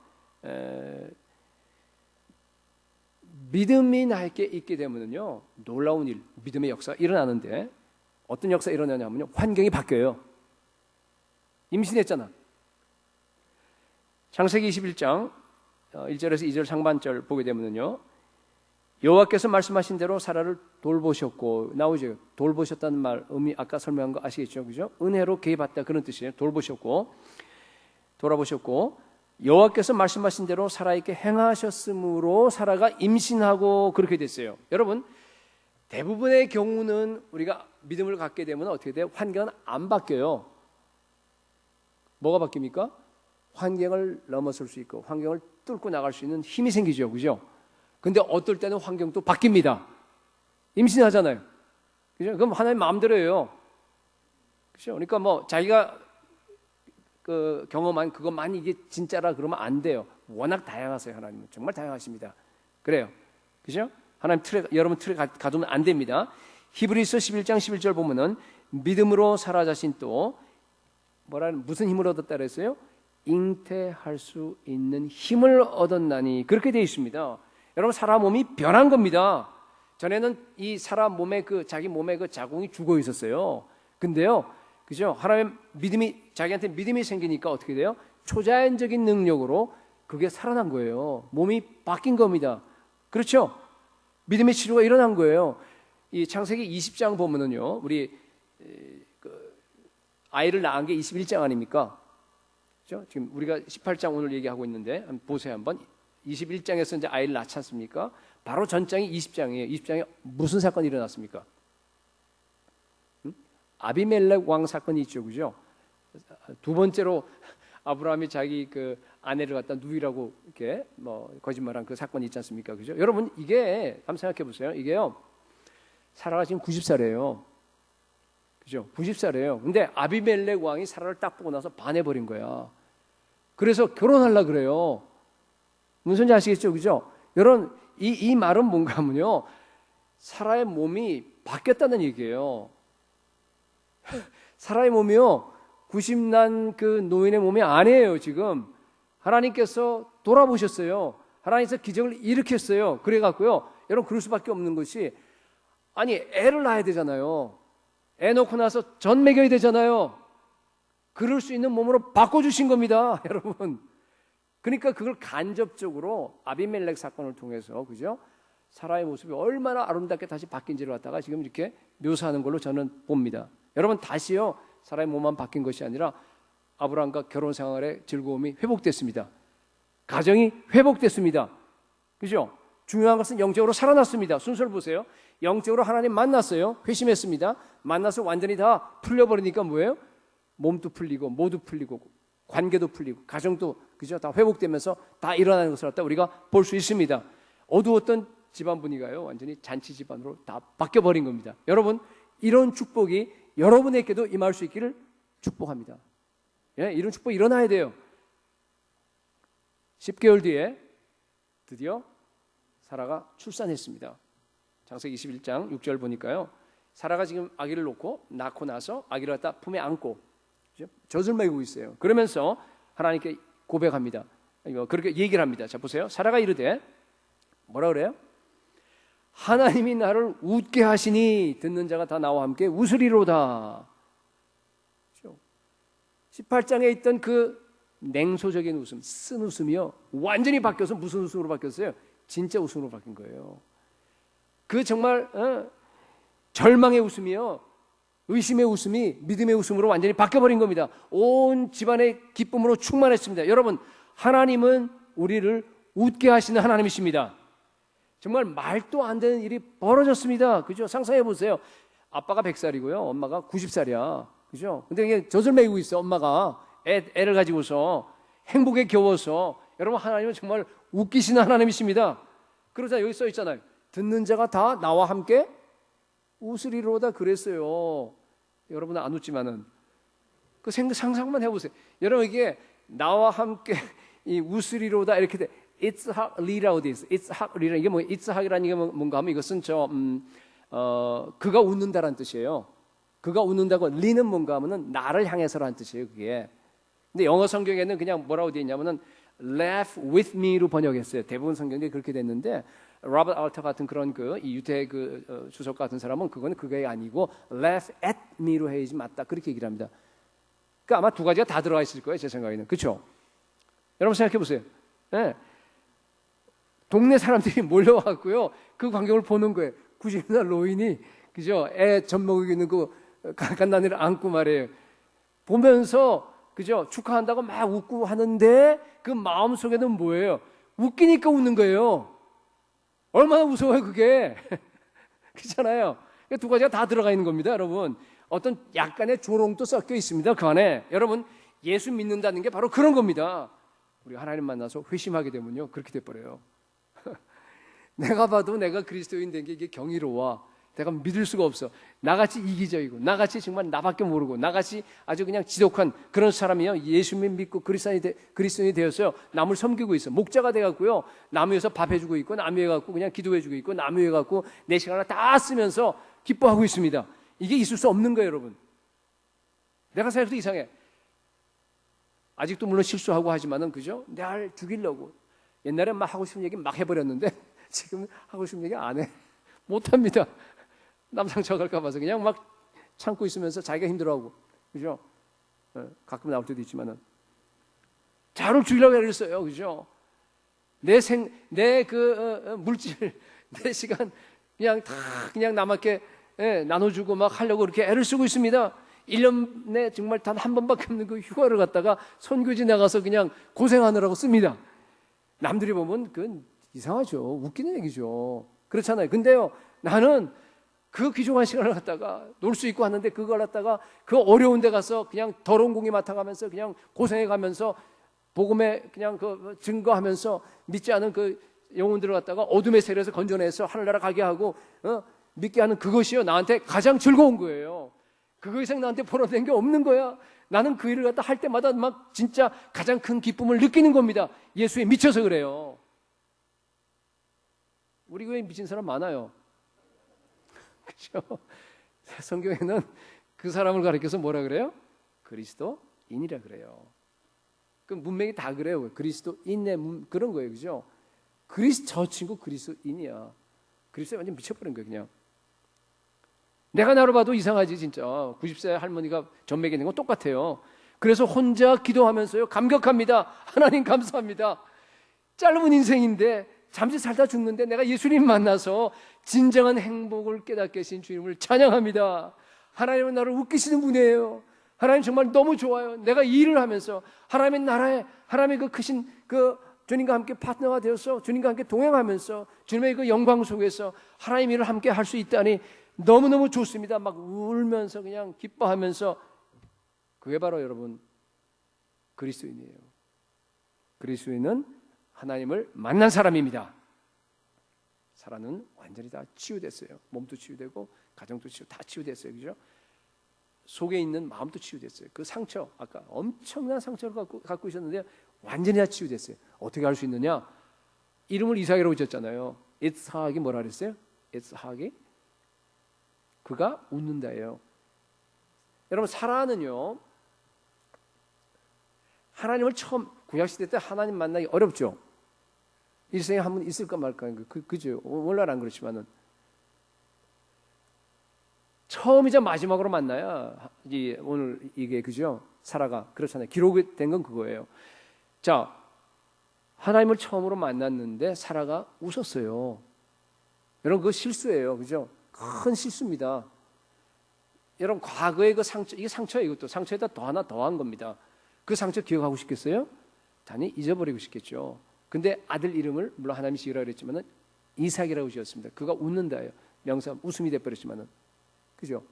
믿음이 나에게 있게 되면은요, 놀라운 일, 믿음의 역사가 일어나는데 어떤 역사가 일어나냐면요, 환경이 바뀌어요. 임신했잖아. 창세기 21장 1절에서 2절 상반절 보게 되면은요, 여호와께서 말씀하신 대로 사라를 돌보셨고, 나오죠. 돌보셨다는 말 의미 아까 설명한 거 아시겠죠, 그죠? 은혜로 개입했다 그런 뜻이에요. 돌보셨고, 돌아보셨고, 여호와께서 말씀하신 대로 사라에게 행하셨으므로 사라가 임신하고 그렇게 됐어요. 여러분, 대부분의 경우는 우리가 믿음을 갖게 되면 어떻게 돼요? 환경은 안 바뀌어요. 뭐가 바뀝니까? 환경을 넘어설 수 있고 환경을 뚫고 나갈 수 있는 힘이 생기죠, 그죠? 근데 어떨 때는 환경도 바뀝니다. 임신하잖아요. 그죠? 그럼 하나님 마음대로예요. 그죠? 그러니까 뭐 자기가 그 경험한 그것만 이게 진짜라 그러면 안 돼요. 워낙 다양하세요. 하나님은 정말 다양하십니다. 그래요. 그죠? 하나님 틀에, 여러분 틀에 가두면 안 됩니다. 히브리서 11장 11절 보면은 믿음으로 사라 자신 또 무슨 힘을 얻었다 그랬어요? 잉태할 수 있는 힘을 얻었나니, 그렇게 되어 있습니다. 여러분, 사라 몸이 변한 겁니다. 전에는 이 사라 몸에 자기 몸에 그 자궁이 죽어 있었어요. 근데요, 그죠? 하나님 자기한테 믿음이 생기니까 어떻게 돼요? 초자연적인 능력으로 그게 살아난 거예요. 몸이 바뀐 겁니다. 그렇죠? 믿음의 치료가 일어난 거예요. 이 창세기 20장 보면은요, 우리 아이를 낳은 게 21장 아닙니까? 그렇죠? 지금 우리가 18장 오늘 얘기하고 있는데 한번 보세요. 한번 21장에서 이제 아이를 낳지 않습니까? 바로 전장이 20장이에요. 20장에 무슨 사건이 일어났습니까? 아비멜렉 왕 사건이 있죠, 그죠? 두 번째로 아브라함이 자기 그 아내를 갖다 누이라고 이렇게 뭐 거짓말한 그 사건이 있지 않습니까, 그죠? 여러분, 이게 한번 생각해 보세요. 이게요, 사라가 지금 90살이에요. 그죠? 90살이에요. 근데 아비멜렉 왕이 사라를 딱 보고 나서 반해버린 거야. 그래서 결혼하려고 그래요. 무슨 소리인지 아시겠죠? 그죠? 여러분, 이 말은 뭔가 하면요, 사라의 몸이 바뀌었다는 얘기예요. 사라의 몸이요, 90난 그 노인의 몸이 아니에요. 지금 하나님께서 돌아보셨어요. 하나님께서 기적을 일으켰어요. 그래갖고요, 여러분, 그럴 수밖에 없는 것이, 아니, 애를 낳아야 되잖아요. 애 놓고 나서 전 먹여야 되잖아요. 그럴 수 있는 몸으로 바꿔주신 겁니다, 여러분. 그러니까 그걸 간접적으로 아비멜렉 사건을 통해서, 그죠? 사라의 모습이 얼마나 아름답게 다시 바뀐지를 갖다가 지금 이렇게 묘사하는 걸로 저는 봅니다. 여러분, 다시요, 사라의 몸만 바뀐 것이 아니라 아브라함과 결혼 생활의 즐거움이 회복됐습니다. 가정이 회복됐습니다. 그죠? 중요한 것은 영적으로 살아났습니다. 순서를 보세요. 영적으로 하나님 만났어요. 회심했습니다. 만나서 완전히 다 풀려버리니까 뭐예요? 몸도 풀리고 모두 풀리고 관계도 풀리고 가정도 그죠? 다 회복되면서 다 일어나는 것을 갖다 우리가 볼 수 있습니다. 어두웠던 집안 분위기가요 완전히 잔치 집안으로 다 바뀌어버린 겁니다. 여러분 이런 축복이 여러분에게도 임할 수 있기를 축복합니다. 예, 이런 축복이 일어나야 돼요. 10개월 뒤에 드디어 사라가 출산했습니다. 창세기 21장 6절 보니까요. 사라가 지금 아기를 낳고 나서 아기를 갖다 품에 안고 젖을 먹이고 있어요. 그러면서 하나님께 고백합니다. 그렇게 얘기를 합니다. 자 보세요. 사라가 이르되 뭐라 그래요? 하나님이 나를 웃게 하시니 듣는 자가 다 나와 함께 웃으리로다. 18장에 있던 그 냉소적인 웃음, 쓴 웃음이요 완전히 바뀌어서 무슨 웃음으로 바뀌었어요? 진짜 웃음으로 바뀐 거예요. 그 정말 절망의 웃음이요 의심의 웃음이 믿음의 웃음으로 완전히 바뀌어버린 겁니다. 온 집안의 기쁨으로 충만했습니다. 여러분 하나님은 우리를 웃게 하시는 하나님이십니다. 정말 말도 안 되는 일이 벌어졌습니다. 그죠? 상상해 보세요. 아빠가 100살이고요 엄마가 90살이야. 그죠? 근데 이게 젖을 먹이고 있어. 엄마가 애를 가지고서 행복에 겨워서. 여러분 하나님은 정말 웃기시는 하나님이십니다. 그러자 여기 써 있잖아요. 듣는 자가 다 나와 함께 웃으리로다 그랬어요. 여러분은 안 웃지만은 그 상상만 해보세요. 여러분 이게 나와 함께 이 웃으리로다 이렇게 돼. 이츠학리라고 돼 있어. 이츠학리라 이게 뭐 이츠학이라는 게 뭔가 하면 이것은 그가 웃는다라는 뜻이에요. 그가 웃는다고 리는 뭔가 하면은 나를 향해서라는 뜻이에요. 그게. 근데 영어 성경에는 그냥 뭐라고 되어 있냐면은 laugh with me로 번역했어요. 대부분 성경에 그렇게 됐는데 로버트 알터 같은 그런 이 유대 주석 같은 사람은 그거는 그게 아니고 laugh at me로 해야지 맞다 그렇게 얘기를 합니다. 그러니까 아마 두 가지가 다 들어가 있을 거예요. 제 생각에는. 그렇죠? 여러분 생각해 보세요. 네. 동네 사람들이 몰려와갖고요 그 광경을 보는 거예요. 90살 노인이 그죠? 애 젖 먹이고 있는 그 갓난이를 안고 말이에요. 보면서 그죠? 축하한다고 막 웃고 하는데 그 마음 속에는 뭐예요? 웃기니까 웃는 거예요. 얼마나 무서워요 그게. 그렇잖아요. 두 가지가 다 들어가 있는 겁니다. 여러분 어떤 약간의 조롱도 섞여 있습니다. 그 안에. 여러분 예수 믿는다는 게 바로 그런 겁니다. 우리가 하나님 만나서 회심하게 되면요 그렇게 돼버려요. 내가 봐도 내가 그리스도인 된 게 이게 경이로워. 내가 믿을 수가 없어. 나같이 이기적이고 나같이 정말 나밖에 모르고 나같이 아주 그냥 지독한 그런 사람이요 예수님 믿고 그리스도인이 되었어요. 남을 섬기고 있어. 목자가 돼갖고요 남 위에서 밥 해주고 있고 남 위에 갖고 그냥 기도해주고 있고 남 위에 갖고 내 시간을 다 쓰면서 기뻐하고 있습니다. 이게 있을 수 없는 거예요 여러분. 내가 생각해도 이상해. 아직도 물론 실수하고 하지만은 그죠? 날 죽이려고 옛날에 막 하고 싶은 얘기 막 해버렸는데 지금 하고 싶은 얘기 안 해. 못합니다. 남 상처갈까 봐서 그냥 막 참고 있으면서 자기가 힘들어하고 그죠? 가끔 나올 때도 있지만은 자를 죽이려고 애를 써요. 그죠? 내 물질, 내 시간 그냥 다 그냥 남에게 나눠주고 막 하려고 그렇게 애를 쓰고 있습니다. 1년에 정말 단 한 번밖에 없는 그 휴가를 갖다가 선교지 나가서 그냥 고생하느라고 씁니다. 남들이 보면 그건 이상하죠. 웃기는 얘기죠. 그렇잖아요. 근데요, 나는 그 귀중한 시간을 갖다가 놀 수 있고 하는데 그걸 갖다가 그 어려운 데 가서 그냥 더러운 공기 맡아가면서 그냥 고생해 가면서 복음에 그냥 그 증거하면서 믿지 않은 그 영혼들을 갖다가 어둠의 세력에서 건져내서 하늘나라 가게 하고 믿게 하는 그것이요 나한테 가장 즐거운 거예요. 그거 이상 나한테 벌어낸 게 없는 거야. 나는 그 일을 갖다 할 때마다 막 진짜 가장 큰 기쁨을 느끼는 겁니다. 예수에 미쳐서 그래요. 우리 교회에 미친 사람 많아요. 그렇죠? 성경에는 그 사람을 가리켜서 뭐라 그래요? 그리스도인이라 그래요. 그 문맥이 다 그래요. 그리스도인의 그런 거예요. 그죠? 저 친구 그리스도인이야. 그리스도에 완전 미쳐버린 거예요. 그냥. 내가 나로 봐도 이상하지 진짜. 90세 할머니가 전 먹이는 건 똑같아요. 그래서 혼자 기도하면서요 감격합니다. 하나님 감사합니다. 짧은 인생인데 잠시 살다 죽는데 내가 예수님 만나서 진정한 행복을 깨닫게 하신 주님을 찬양합니다. 하나님은 나를 웃기시는 분이에요. 하나님 정말 너무 좋아요. 내가 이 일을 하면서 하나님의 나라에 하나님의 그 크신 그 주님과 함께 파트너가 되어서 주님과 함께 동행하면서 주님의 그 영광 속에서 하나님 일을 함께 할 수 있다니 너무너무 좋습니다. 막 울면서 그냥 기뻐하면서. 그게 바로 여러분 그리스도인이에요. 그리스도인은 하나님을 만난 사람입니다. 사라는 완전히 다 치유됐어요. 몸도 치유되고 가정도 다 치유됐어요. 그죠? 속에 있는 마음도 치유됐어요. 그 상처, 아까 엄청난 상처를 갖고 있었는데 완전히 다 치유됐어요. 어떻게 할 수 있느냐? 이름을 이삭이라고 지었잖아요. 이삭이 뭐라 그랬어요? 이삭이 그가 웃는다예요. 여러분, 사라는요, 하나님을 처음 구약시대 때 하나님 만나기 어렵죠. 일생에 한 번 있을까 말까. 그죠? 오늘날 안 그렇지만은 처음이자 마지막으로 만나야 오늘 이게 그죠? 사라가 그렇잖아요. 기록이 된 건 그거예요. 자, 하나님을 처음으로 만났는데 사라가 웃었어요. 여러분, 그거 실수예요. 그죠? 큰 실수입니다. 여러분, 과거의 그 상처, 이게 상처예요. 이것도 상처에다 더 하나 더한 겁니다. 그 상처 기억하고 싶겠어요? 단히 잊어버리고 싶겠죠. 근데 아들 이름을 물론 하나님이 지으라고 그랬지만은 이삭이라고 지었습니다. 그가 웃는다예요. 명사 웃음이 돼버렸지만은, 그죠?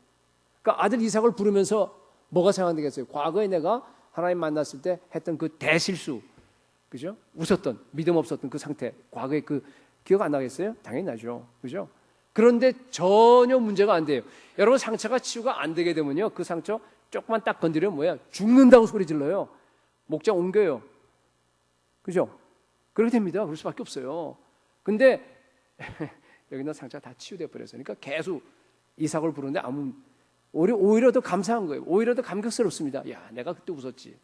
그러니까 아들 이삭을 부르면서 뭐가 생각되겠어요? 과거에 내가 하나님 만났을 때 했던 그 대실수, 그죠? 웃었던, 믿음 없었던 그 상태, 과거에 그 기억 안 나겠어요? 당연히 나죠, 그죠? 그런데 전혀 문제가 안 돼요. 여러분, 상처가 치유가 안 되게 되면요, 그 상처 조금만 딱 건드리면 뭐야? 죽는다고 소리 질러요. 목장 옮겨요. 그죠? 그렇게 됩니다. 그럴 수밖에 없어요. 근데 여기는 상처가 다 치유돼 버렸어요. 그러니까 계속 이삭을 부르는데 오히려 더 감사한 거예요. 오히려 더 감격스럽습니다. 야, 내가 그때 웃었지.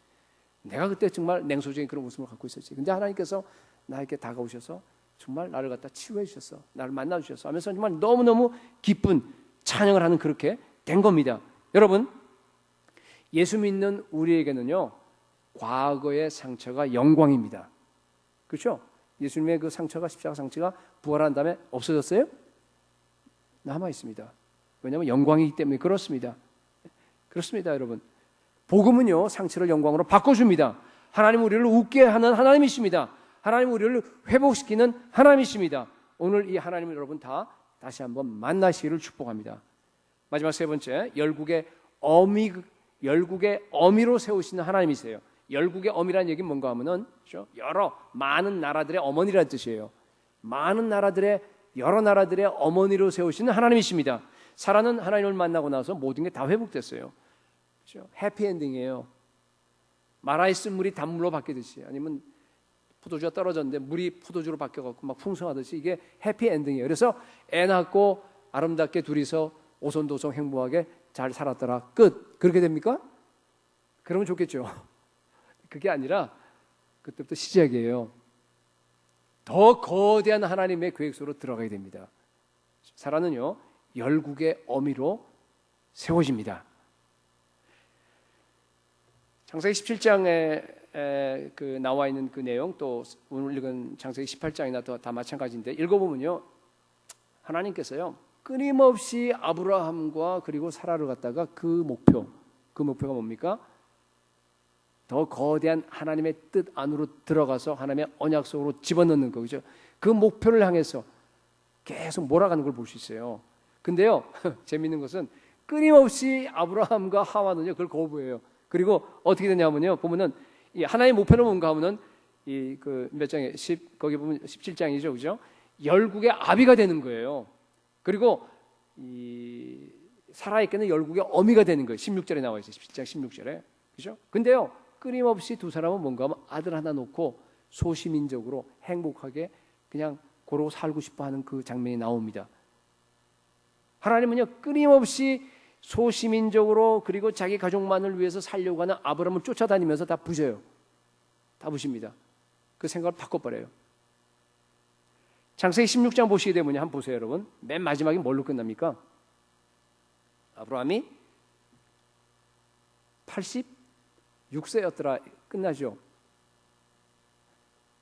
내가 그때 정말 냉소적인 그런 웃음을 갖고 있었지. 근데 하나님께서 나에게 다가오셔서 정말 나를 갖다 치유해 주셨어. 나를 만나 주셨어. 하면서 정말 너무너무 기쁜 찬양을 하는 그렇게 된 겁니다. 여러분, 예수 믿는 우리에게는요, 과거의 상처가 영광입니다. 그렇죠? 예수님의 그 상처가, 십자가 상처가 부활한 다음에 없어졌어요? 남아 있습니다. 왜냐하면 영광이기 때문에 그렇습니다. 그렇습니다, 여러분. 복음은요, 상처를 영광으로 바꿔줍니다. 하나님 우리를 웃게 하는 하나님이십니다. 하나님 우리를 회복시키는 하나님이십니다. 오늘 이 하나님을 여러분 다 다시 한번 만나시기를 축복합니다. 마지막 세 번째, 열국의 어미로 세우시는 하나님이세요. 열국의 어미라는 얘기는 뭔가 하면은, 그렇죠? 많은 나라들의 어머니라는 뜻이에요. 많은 나라들의, 여러 나라들의 어머니로 세우시는 하나님이십니다. 사라는 하나님을 만나고 나서 모든 게 다 회복됐어요. 그렇죠? 해피엔딩이에요. 마라에 쓴 물이 단물로 바뀌듯이, 아니면 포도주가 떨어졌는데 물이 포도주로 바뀌어갖고 막 풍성하듯이, 이게 해피엔딩이에요. 그래서 애 낳고 아름답게 둘이서 오손도손 행복하게 잘 살았더라. 끝. 그렇게 됩니까? 그러면 좋겠죠. 그게 아니라 그때부터 시작이에요. 더 거대한 하나님의 계획 속으로 들어가야 됩니다. 사라는요, 열국의 어미로 세워집니다. 창세기 17장에 그 나와 있는 그 내용, 또 오늘 읽은 창세기 18장이나 다 마찬가지인데, 읽어보면요, 하나님께서요 끊임없이 아브라함과 그리고 사라를 갖다가 그 목표가 뭡니까? 더 거대한 하나님의 뜻 안으로 들어가서 하나님의 언약 속으로 집어넣는 거죠. 그 목표를 향해서 계속 몰아가는 걸 볼 수 있어요. 근데요, 재미있는 것은 끊임없이 아브라함과 하와는요 그걸 거부해요. 그리고 어떻게 되냐면요, 보면은 이 하나의 목표는 뭔가 하면은 이 그 몇 장에 거기 보면 17장이죠, 그죠? 열국의 아비가 되는 거예요. 그리고 이 사라에게는 열국의 어미가 되는 거예요. 16절에 나와 있어요. 17장 16절에, 그죠? 근데요, 끊임없이 두 사람은 뭔가 하면 아들 하나 놓고 소시민적으로 행복하게 그냥 고로 살고 싶어하는 그 장면이 나옵니다. 하나님은요 끊임없이 소시민적으로 그리고 자기 가족만을 위해서 살려고 하는 아브라함을 쫓아다니면서 다 부셔요. 다 부십니다. 그 생각을 바꿔버려요. 창세기 16장 보시게 되면 한번 보세요, 여러분. 맨 마지막에 뭘로 끝납니까? 아브라함이 86세였더라 끝나죠.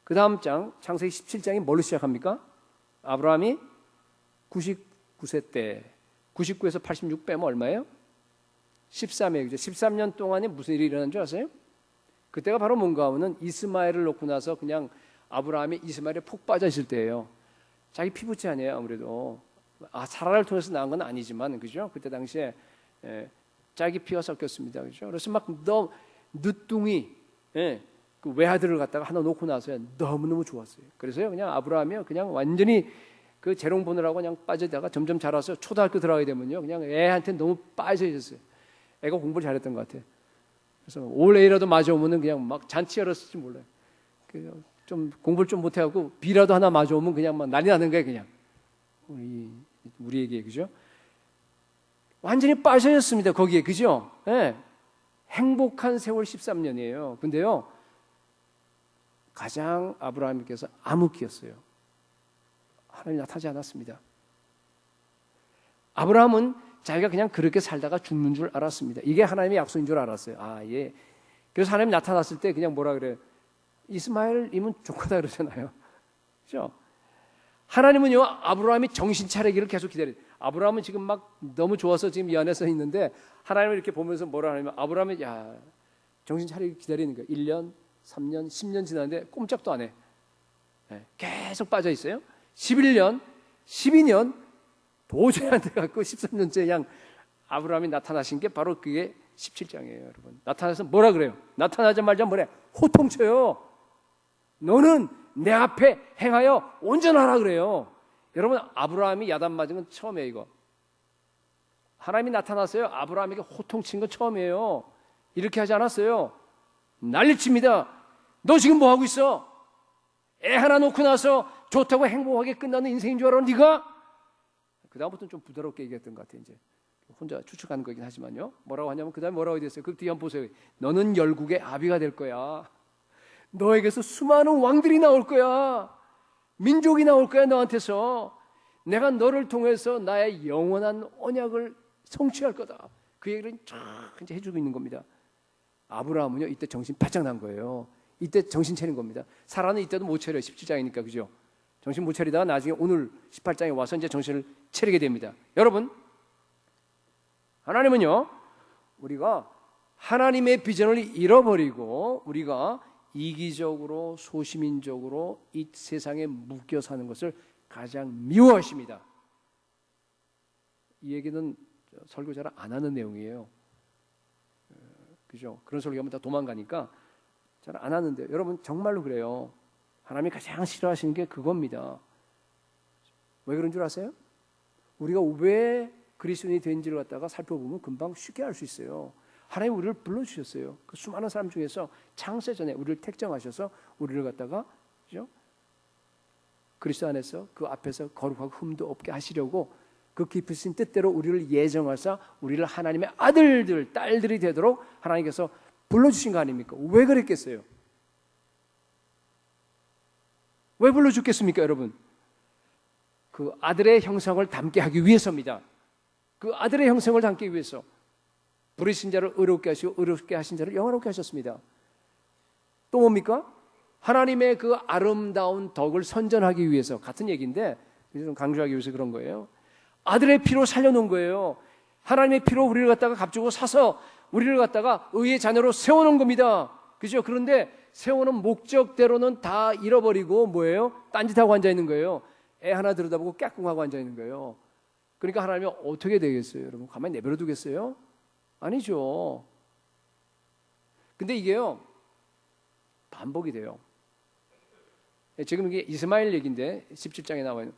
그 다음 장 창세기 17장이 뭘로 시작합니까? 아브라함이 99세 때, 99에서 86 빼면 얼마예요? 13회, 그죠? 13년 동안에 무슨 일이 일어난 줄 아세요? 그때가 바로 뭔가 하면은 이스마엘을 놓고 나서 그냥 아브라함이 이스마엘에 푹 빠져 있을 때예요. 자기 피부치 아니에요, 아무래도. 사라를 통해서 낳은 건 아니지만, 그죠? 그때 당시에 자기 피가 섞였습니다, 그죠? 그래서 막 늦둥이, 그 외아들을 갖다가 하나 놓고 나서야 너무너무 좋았어요. 그래서요, 그냥 아브라함이 그냥 완전히 그 재롱 보느라고 그냥 빠져다가 점점 자라서 초등학교 들어가게 되면요, 그냥 애한테 너무 빠져 있었어요. 애가 공부를 잘했던 것 같아요. 그래서 올 A라도 맞아오면은 그냥 막 잔치 열었을지 몰라요. 좀 공부를 좀 못해갖고 B라도 하나 맞아오면 그냥 막 난리 나는 거예요, 그냥. 우리에게, 그죠? 완전히 빠져있습니다, 거기에, 그죠? 네. 행복한 세월 13년이에요. 근데요, 가장 아브라함께서 암흑기였어요. 하나님이 나타나지 않았습니다. 아브라함은 자기가 그냥 그렇게 살다가 죽는 줄 알았습니다. 이게 하나님의 약속인 줄 알았어요. 그래서 하나님이 나타났을 때 그냥 뭐라 그래요? 이스마엘이면 좋겠다 그러잖아요. 그렇죠? 하나님은요, 아브라함이 정신 차리기를 계속 기다려요. 아브라함은 지금 막 너무 좋아서 지금 이 안에 서 있는데 하나님을 이렇게 보면서 뭐라 하냐면 아브라함이 정신 차리기 기다리는 거예요. 1년, 3년, 10년 지났는데 꼼짝도 안 해. 계속 빠져 있어요. 11년, 12년 도저히 안 돼갖고 13년째 그냥 아브라함이 나타나신 게 바로 그게 17장이에요, 여러분. 나타나서 뭐라 그래요? 나타나자마자 뭐래? 호통쳐요. 너는 내 앞에 행하여 온전하라 그래요. 여러분, 아브라함이 야단 맞은 건 처음이에요, 이거. 하나님이 나타났어요. 아브라함에게 호통친 건 처음이에요. 이렇게 하지 않았어요. 난리칩니다. 너 지금 뭐 하고 있어? 애 하나 놓고 나서 좋다고 행복하게 끝나는 인생인 줄 알아, 네가? 그 다음부터는 좀 부드럽게 얘기했던 것 같아요. 이제 혼자 추측하는 거긴 하지만요. 뭐라고 하냐면 그 다음에 뭐라고 됐어요? 그 뒤에 한번 보세요. 너는 열국의 아비가 될 거야. 너에게서 수많은 왕들이 나올 거야. 민족이 나올 거야, 너한테서. 내가 너를 통해서 나의 영원한 언약을 성취할 거다. 그 얘기를 쫙 이제 해주고 있는 겁니다. 아브라함은요, 이때 정신 바짝 난 거예요. 이때 정신 차린 겁니다. 사라는 이때도 못 차려요. 17장이니까, 그죠? 정신 못 차리다가 나중에 오늘 18장에 와서 이제 정신을 차리게 됩니다. 여러분, 하나님은요, 우리가 하나님의 비전을 잃어버리고 우리가 이기적으로 소시민적으로 이 세상에 묶여 사는 것을 가장 미워하십니다. 이 얘기는 설교자를 안 하는 내용이에요. 그죠? 그런 설교하면 다 도망가니까 잘 안 하는데 여러분 정말로 그래요. 하나님이 가장 싫어하시는 게 그겁니다. 왜 그런 줄 아세요? 우리가 왜 그리스도인이 된지를 갖다가 살펴보면 금방 쉽게 알 수 있어요. 하나님 우리를 불러주셨어요. 그 수많은 사람 중에서 창세 전에 우리를 택정하셔서 우리를 갖다가, 그죠? 그리스도 안에서 그 앞에서 거룩하고 흠도 없게 하시려고 그 깊으신 뜻대로 우리를 예정하사 우리를 하나님의 아들들, 딸들이 되도록 하나님께서 불러주신 거 아닙니까? 왜 그랬겠어요? 왜 불러주겠습니까, 여러분? 그 아들의 형상을 담게 하기 위해서입니다. 그 아들의 형상을 담기 위해서 부르신 자를 의롭게 하시고 의롭게 하신 자를 영화롭게 하셨습니다. 또 뭡니까? 하나님의 그 아름다운 덕을 선전하기 위해서, 같은 얘기인데 좀 강조하기 위해서 그런 거예요. 아들의 피로 살려놓은 거예요. 하나님의 피로 우리를 갖다가 값주고 사서 우리를 갖다가 의의 자녀로 세워놓은 겁니다. 그죠? 그런데 세우는 목적대로는 다 잃어버리고 뭐예요? 딴짓하고 앉아있는 거예요. 애 하나 들여다보고 깨꿍하고 앉아있는 거예요. 그러니까 하나님이 어떻게 되겠어요? 여러분 가만히 내버려 두겠어요? 아니죠. 근데 이게요 반복이 돼요. 지금 이게 이스마엘 얘기인데 17장에 나와요.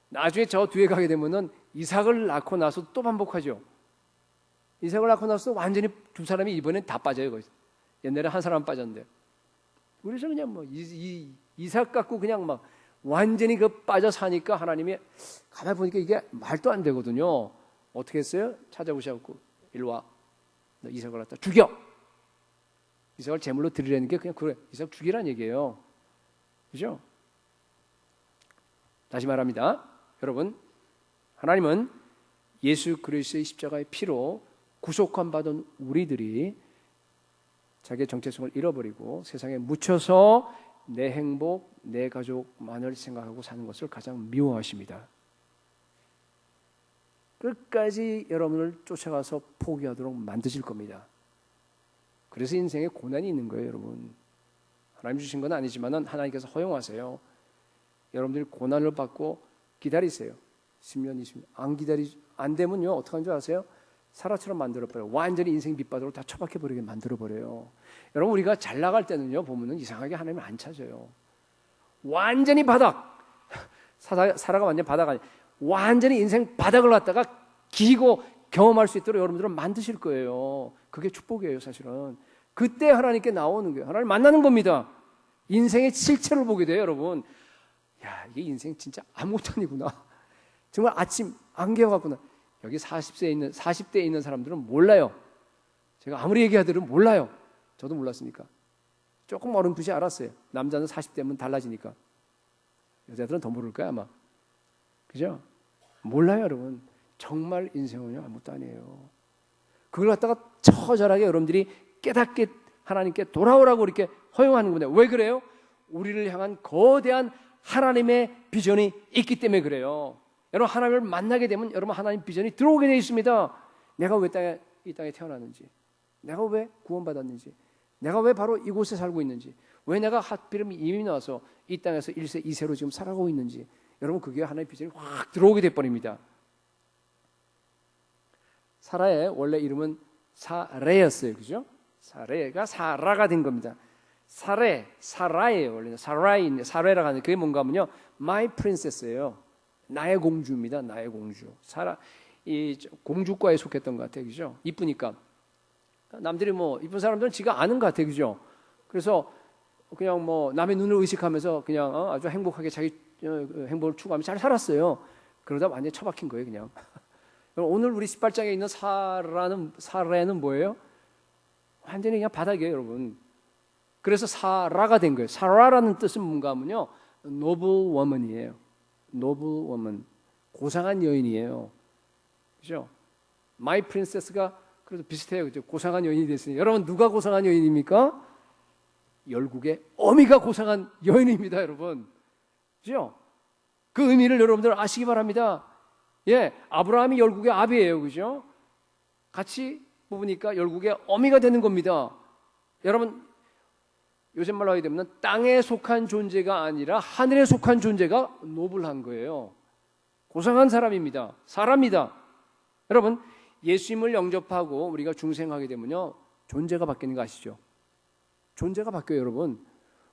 나중에 저 뒤에 가게 되면은 이삭을 낳고 나서 또 반복하죠. 이삭을 낳고 나서 완전히 두 사람이 이번엔 다 빠져요. 거기서. 옛날에 한 사람 빠졌는데 그래서 그냥 뭐 이삭 갖고 그냥 막 완전히 그 빠져 사니까 하나님이 가만히 보니까 이게 말도 안 되거든요. 어떻게 했어요? 찾아오셔갖고 일로 와. 너 이삭을 갖다 죽여. 이삭을 제물로 드리라는 게 그냥 그래. 이삭 죽이란 얘기예요. 그죠? 다시 말합니다. 여러분, 하나님은 예수 그리스도의 십자가의 피로 구속함 받은 우리들이 자기의 정체성을 잃어버리고 세상에 묻혀서 내 행복, 내 가족만을 생각하고 사는 것을 가장 미워하십니다. 끝까지 여러분을 쫓아가서 포기하도록 만드실 겁니다. 그래서 인생에 고난이 있는 거예요, 여러분. 하나님 주신 건 아니지만은 하나님께서 허용하세요. 여러분들이 고난을 받고 기다리세요. 10년, 20년 안 되면요 어떡하는 줄 아세요? 사라처럼 만들어버려요. 완전히 인생 밑바닥으로 다 처박혀버리게 만들어버려요. 여러분 우리가 잘 나갈 때는요 보면은 이상하게 하나님을 안 찾아요. 완전히 바닥 살아가 완전 바닥 아니 완전히 인생 바닥을 갖다가 기고 경험할 수 있도록 여러분들은 만드실 거예요. 그게 축복이에요 사실은. 그때 하나님께 나오는 거예요. 하나님 만나는 겁니다. 인생의 실체를 보게 돼요 여러분. 야 이게 인생 진짜 아무것도 아니구나. 정말 아침 안 깨어갔구나. 여기 40대에 있는 사람들은 몰라요. 제가 아무리 얘기하더라도 몰라요. 저도 몰랐으니까. 조금 어렴풋이 알았어요. 남자는 40대면 달라지니까. 여자들은 더 모를 거야 아마. 그죠? 몰라요 여러분. 정말 인생은요 아무것도 아니에요. 그걸 갖다가 처절하게 여러분들이 깨닫게 하나님께 돌아오라고 이렇게 허용하는 겁니다. 왜 그래요? 우리를 향한 거대한 하나님의 비전이 있기 때문에 그래요. 여러분 하나님을 만나게 되면 여러분 하나님 비전이 들어오게 되어 있습니다. 내가 왜 이 땅에 태어났는지, 내가 왜 구원받았는지, 내가 왜 바로 이곳에 살고 있는지, 왜 내가 하필이면 이미 나와서 이 땅에서 1세 2세로 지금 살아가고 있는지, 여러분 그게 하나님의 비전이 확 들어오게 돼버립니다. 사라의 원래 이름은 사레였어요. 그죠? 사레가 사라가 된 겁니다. 사라예요. 원래 사레라고 하는 그게 뭔가 하면요. My princess예요. 나의 공주입니다. 나의 공주. 사라 이 공주과에 속했던 것 같아요. 그죠? 이쁘니까. 남들이 뭐 이쁜 사람들은 지가 아는 것 같아요. 그죠? 그래서 그냥 뭐 남의 눈을 의식하면서 그냥 아주 행복하게 자기 행복을 추구하면서 잘 살았어요. 그러다 완전히 처박힌 거예요, 그냥. 오늘 우리 18장에 있는 사라는 뭐예요? 완전히 그냥 바닥이에요, 여러분. 그래서 사라가 된 거예요. 사라라는 뜻은 뭔가 하면요. noble woman이에요. noble woman. 고상한 여인이에요. 그죠? My princess가 그래도 비슷해요. 그죠? 고상한 여인이 됐으니. 여러분, 누가 고상한 여인입니까? 열국의 어미가 고상한 여인입니다, 여러분. 그죠? 그 의미를 여러분들 아시기 바랍니다. 예, 아브라함이 열국의 아비예요. 그죠? 같이 뽑으니까 열국의 어미가 되는 겁니다. 여러분, 요즘 말로 하게 되면 땅에 속한 존재가 아니라 하늘에 속한 존재가 노블한 거예요. 고상한 사람입니다. 사람입니다. 여러분, 예수님을 영접하고 우리가 중생하게 되면요, 존재가 바뀌는 거 아시죠? 존재가 바뀌어요, 여러분.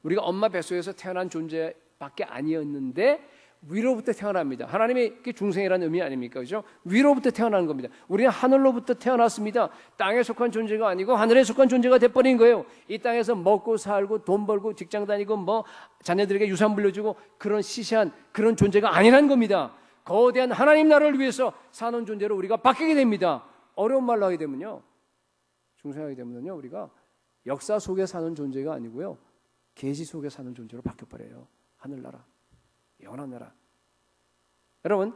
우리가 엄마 뱃속에서 태어난 존재밖에 아니었는데 위로부터 태어납니다. 하나님의 중생이라는 의미 아닙니까? 그죠? 위로부터 태어나는 겁니다. 우리는 하늘로부터 태어났습니다. 땅에 속한 존재가 아니고 하늘에 속한 존재가 돼버린 거예요. 이 땅에서 먹고 살고 돈 벌고 직장 다니고 뭐 자녀들에게 유산 물려주고 그런 시시한 그런 존재가 아니라는 겁니다. 거대한 하나님 나라를 위해서 사는 존재로 우리가 바뀌게 됩니다. 어려운 말로 하게 되면요, 중생하게 되면요, 우리가 역사 속에 사는 존재가 아니고요, 계시 속에 사는 존재로 바뀌어버려요. 하늘나라, 영원한 나라. 여러분,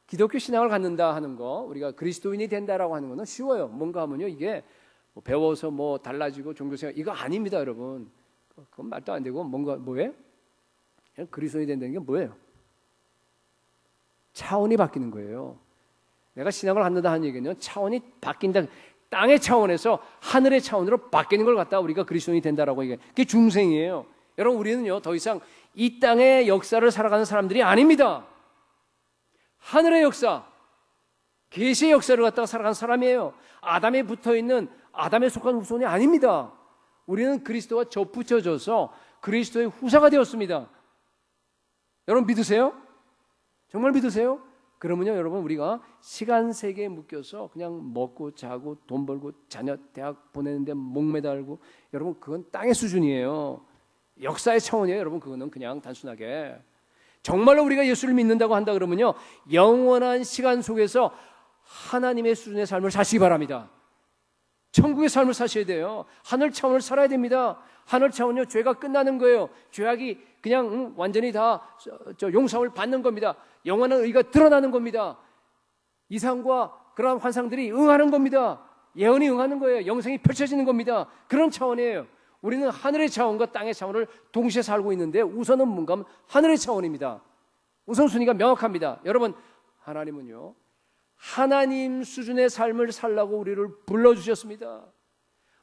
기독교 신앙을 갖는다 하는 거, 우리가 그리스도인이 된다라고 하는 거는 쉬워요. 뭔가 하면요, 이게 뭐 배워서 뭐 달라지고 종교생활 이거 아닙니다, 여러분. 그건 말도 안 되고 뭔가 뭐예요? 그냥 그리스도인이 된다는 게 뭐예요? 차원이 바뀌는 거예요. 내가 신앙을 갖는다 하는 얘기는 차원이 바뀐다. 땅의 차원에서 하늘의 차원으로 바뀌는 걸 갖다가 우리가 그리스도인이 된다라고 얘기해요. 그게 중생이에요. 여러분, 우리는요 더 이상 이 땅의 역사를 살아가는 사람들이 아닙니다. 하늘의 역사, 계시의 역사를 갖다가 살아가는 사람이에요. 아담에 붙어있는 아담에 속한 후손이 아닙니다. 우리는 그리스도와 접붙여져서 그리스도의 후사가 되었습니다. 여러분 믿으세요? 정말 믿으세요? 그러면요 여러분, 우리가 시간 세계에 묶여서 그냥 먹고 자고 돈 벌고 자녀 대학 보내는데 목매달고, 여러분 그건 땅의 수준이에요. 역사의 차원이에요. 여러분 그거는 그냥 단순하게 정말로 우리가 예수를 믿는다고 한다 그러면요, 영원한 시간 속에서 하나님의 수준의 삶을 사시기 바랍니다. 천국의 삶을 사셔야 돼요. 하늘 차원을 살아야 됩니다. 하늘 차원은요, 죄가 끝나는 거예요. 죄악이 그냥 완전히 다 용서를 받는 겁니다. 영원한 의가 드러나는 겁니다. 이상과 그런 환상들이 응하는 겁니다. 예언이 응하는 거예요. 영생이 펼쳐지는 겁니다. 그런 차원이에요. 우리는 하늘의 차원과 땅의 차원을 동시에 살고 있는데 우선은 뭔가 하면 하늘의 차원입니다. 우선순위가 명확합니다. 여러분, 하나님은요, 하나님 수준의 삶을 살라고 우리를 불러주셨습니다.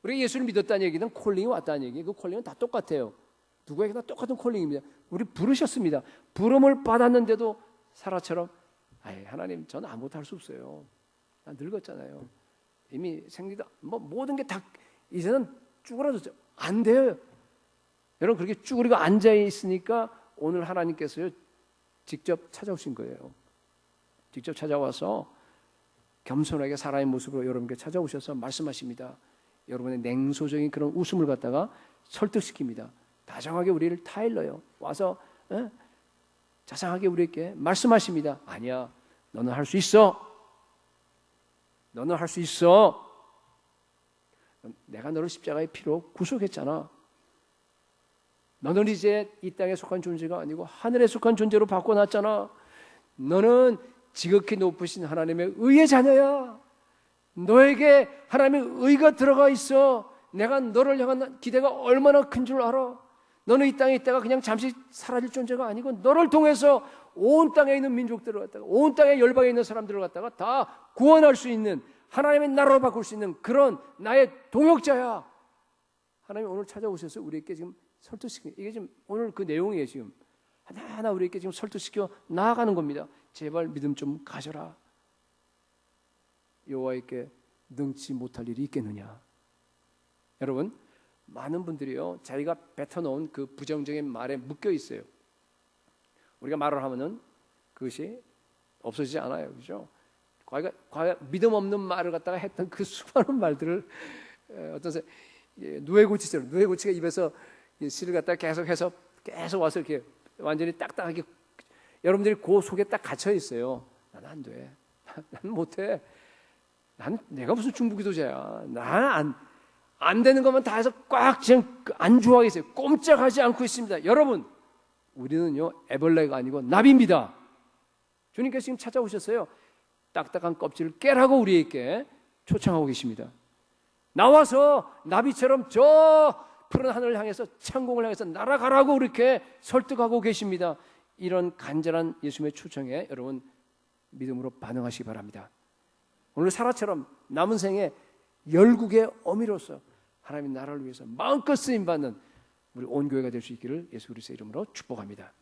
우리가 예수를 믿었다는 얘기는 콜링이 왔다는 얘기, 그 콜링은 다 똑같아요. 누구에게나 똑같은 콜링입니다. 우리 부르셨습니다. 부름을 받았는데도 사라처럼 하나님 저는 아무것도 할 수 없어요. 난 늙었잖아요. 이미 생리도 모든 게 다 이제는 쭈그러졌죠. 안 돼요. 여러분 그렇게 쭈그리고 앉아 있으니까 오늘 하나님께서요 직접 찾아오신 거예요. 직접 찾아와서 겸손하게 사람의 모습으로 여러분께 찾아오셔서 말씀하십니다. 여러분의 냉소적인 그런 웃음을 갖다가 설득시킵니다. 다정하게 우리를 타일러요. 와서 자상하게 우리에게 말씀하십니다. 아니야, 너는 할 수 있어. 너는 할 수 있어. 내가 너를 십자가의 피로 구속했잖아. 너는 이제 이 땅에 속한 존재가 아니고 하늘에 속한 존재로 바꿔놨잖아. 너는 지극히 높으신 하나님의 의의 자녀야. 너에게 하나님의 의가 들어가 있어. 내가 너를 향한 기대가 얼마나 큰 줄 알아. 너는 이 땅에 있다가 그냥 잠시 사라질 존재가 아니고 너를 통해서 온 땅에 있는 민족들을 갖다가 온 땅에 열방에 있는 사람들을 갖다가 다 구원할 수 있는 하나님의 나라로 바꿀 수 있는 그런 나의 동역자야. 하나님이 오늘 찾아오셔서 우리에게 지금 설득시키는 이게 지금 오늘 그 내용이에요. 지금 하나하나 우리에게 지금 설득시켜 나아가는 겁니다. 제발 믿음 좀 가져라. 여호와께 능치 못할 일이 있겠느냐. 여러분 많은 분들이요 자기가 뱉어놓은 그 부정적인 말에 묶여 있어요. 우리가 말을 하면은 그것이 없어지지 않아요, 그렇죠? 과거 믿음 없는 말을 갖다가 했던 그 수많은 말들을 어떤 누에고치처럼 누에고치가 입에서 씨를 갖다가 계속해서 계속 와서 이렇게 완전히 딱딱하게 여러분들이 그 속에 딱 갇혀 있어요. 나는 안 돼, 나는 못해, 내가 무슨 중부기도자야, 나는 안 되는 것만 다 해서 꽉 지금 안주하게 있어요. 꼼짝하지 않고 있습니다. 여러분 우리는요 애벌레가 아니고 나비입니다. 주님께서 지금 찾아오셨어요. 딱딱한 껍질을 깨라고 우리에게 초청하고 계십니다. 나와서 나비처럼 저 푸른 하늘을 향해서 창공을 향해서 날아가라고 그렇게 설득하고 계십니다. 이런 간절한 예수님의 초청에 여러분 믿음으로 반응하시기 바랍니다. 오늘 사라처럼 남은 생에 열국의 어미로서 하나님의 나라를 위해서 마음껏 쓰임받는 우리 온 교회가 될 수 있기를 예수 그리스도의 이름으로 축복합니다.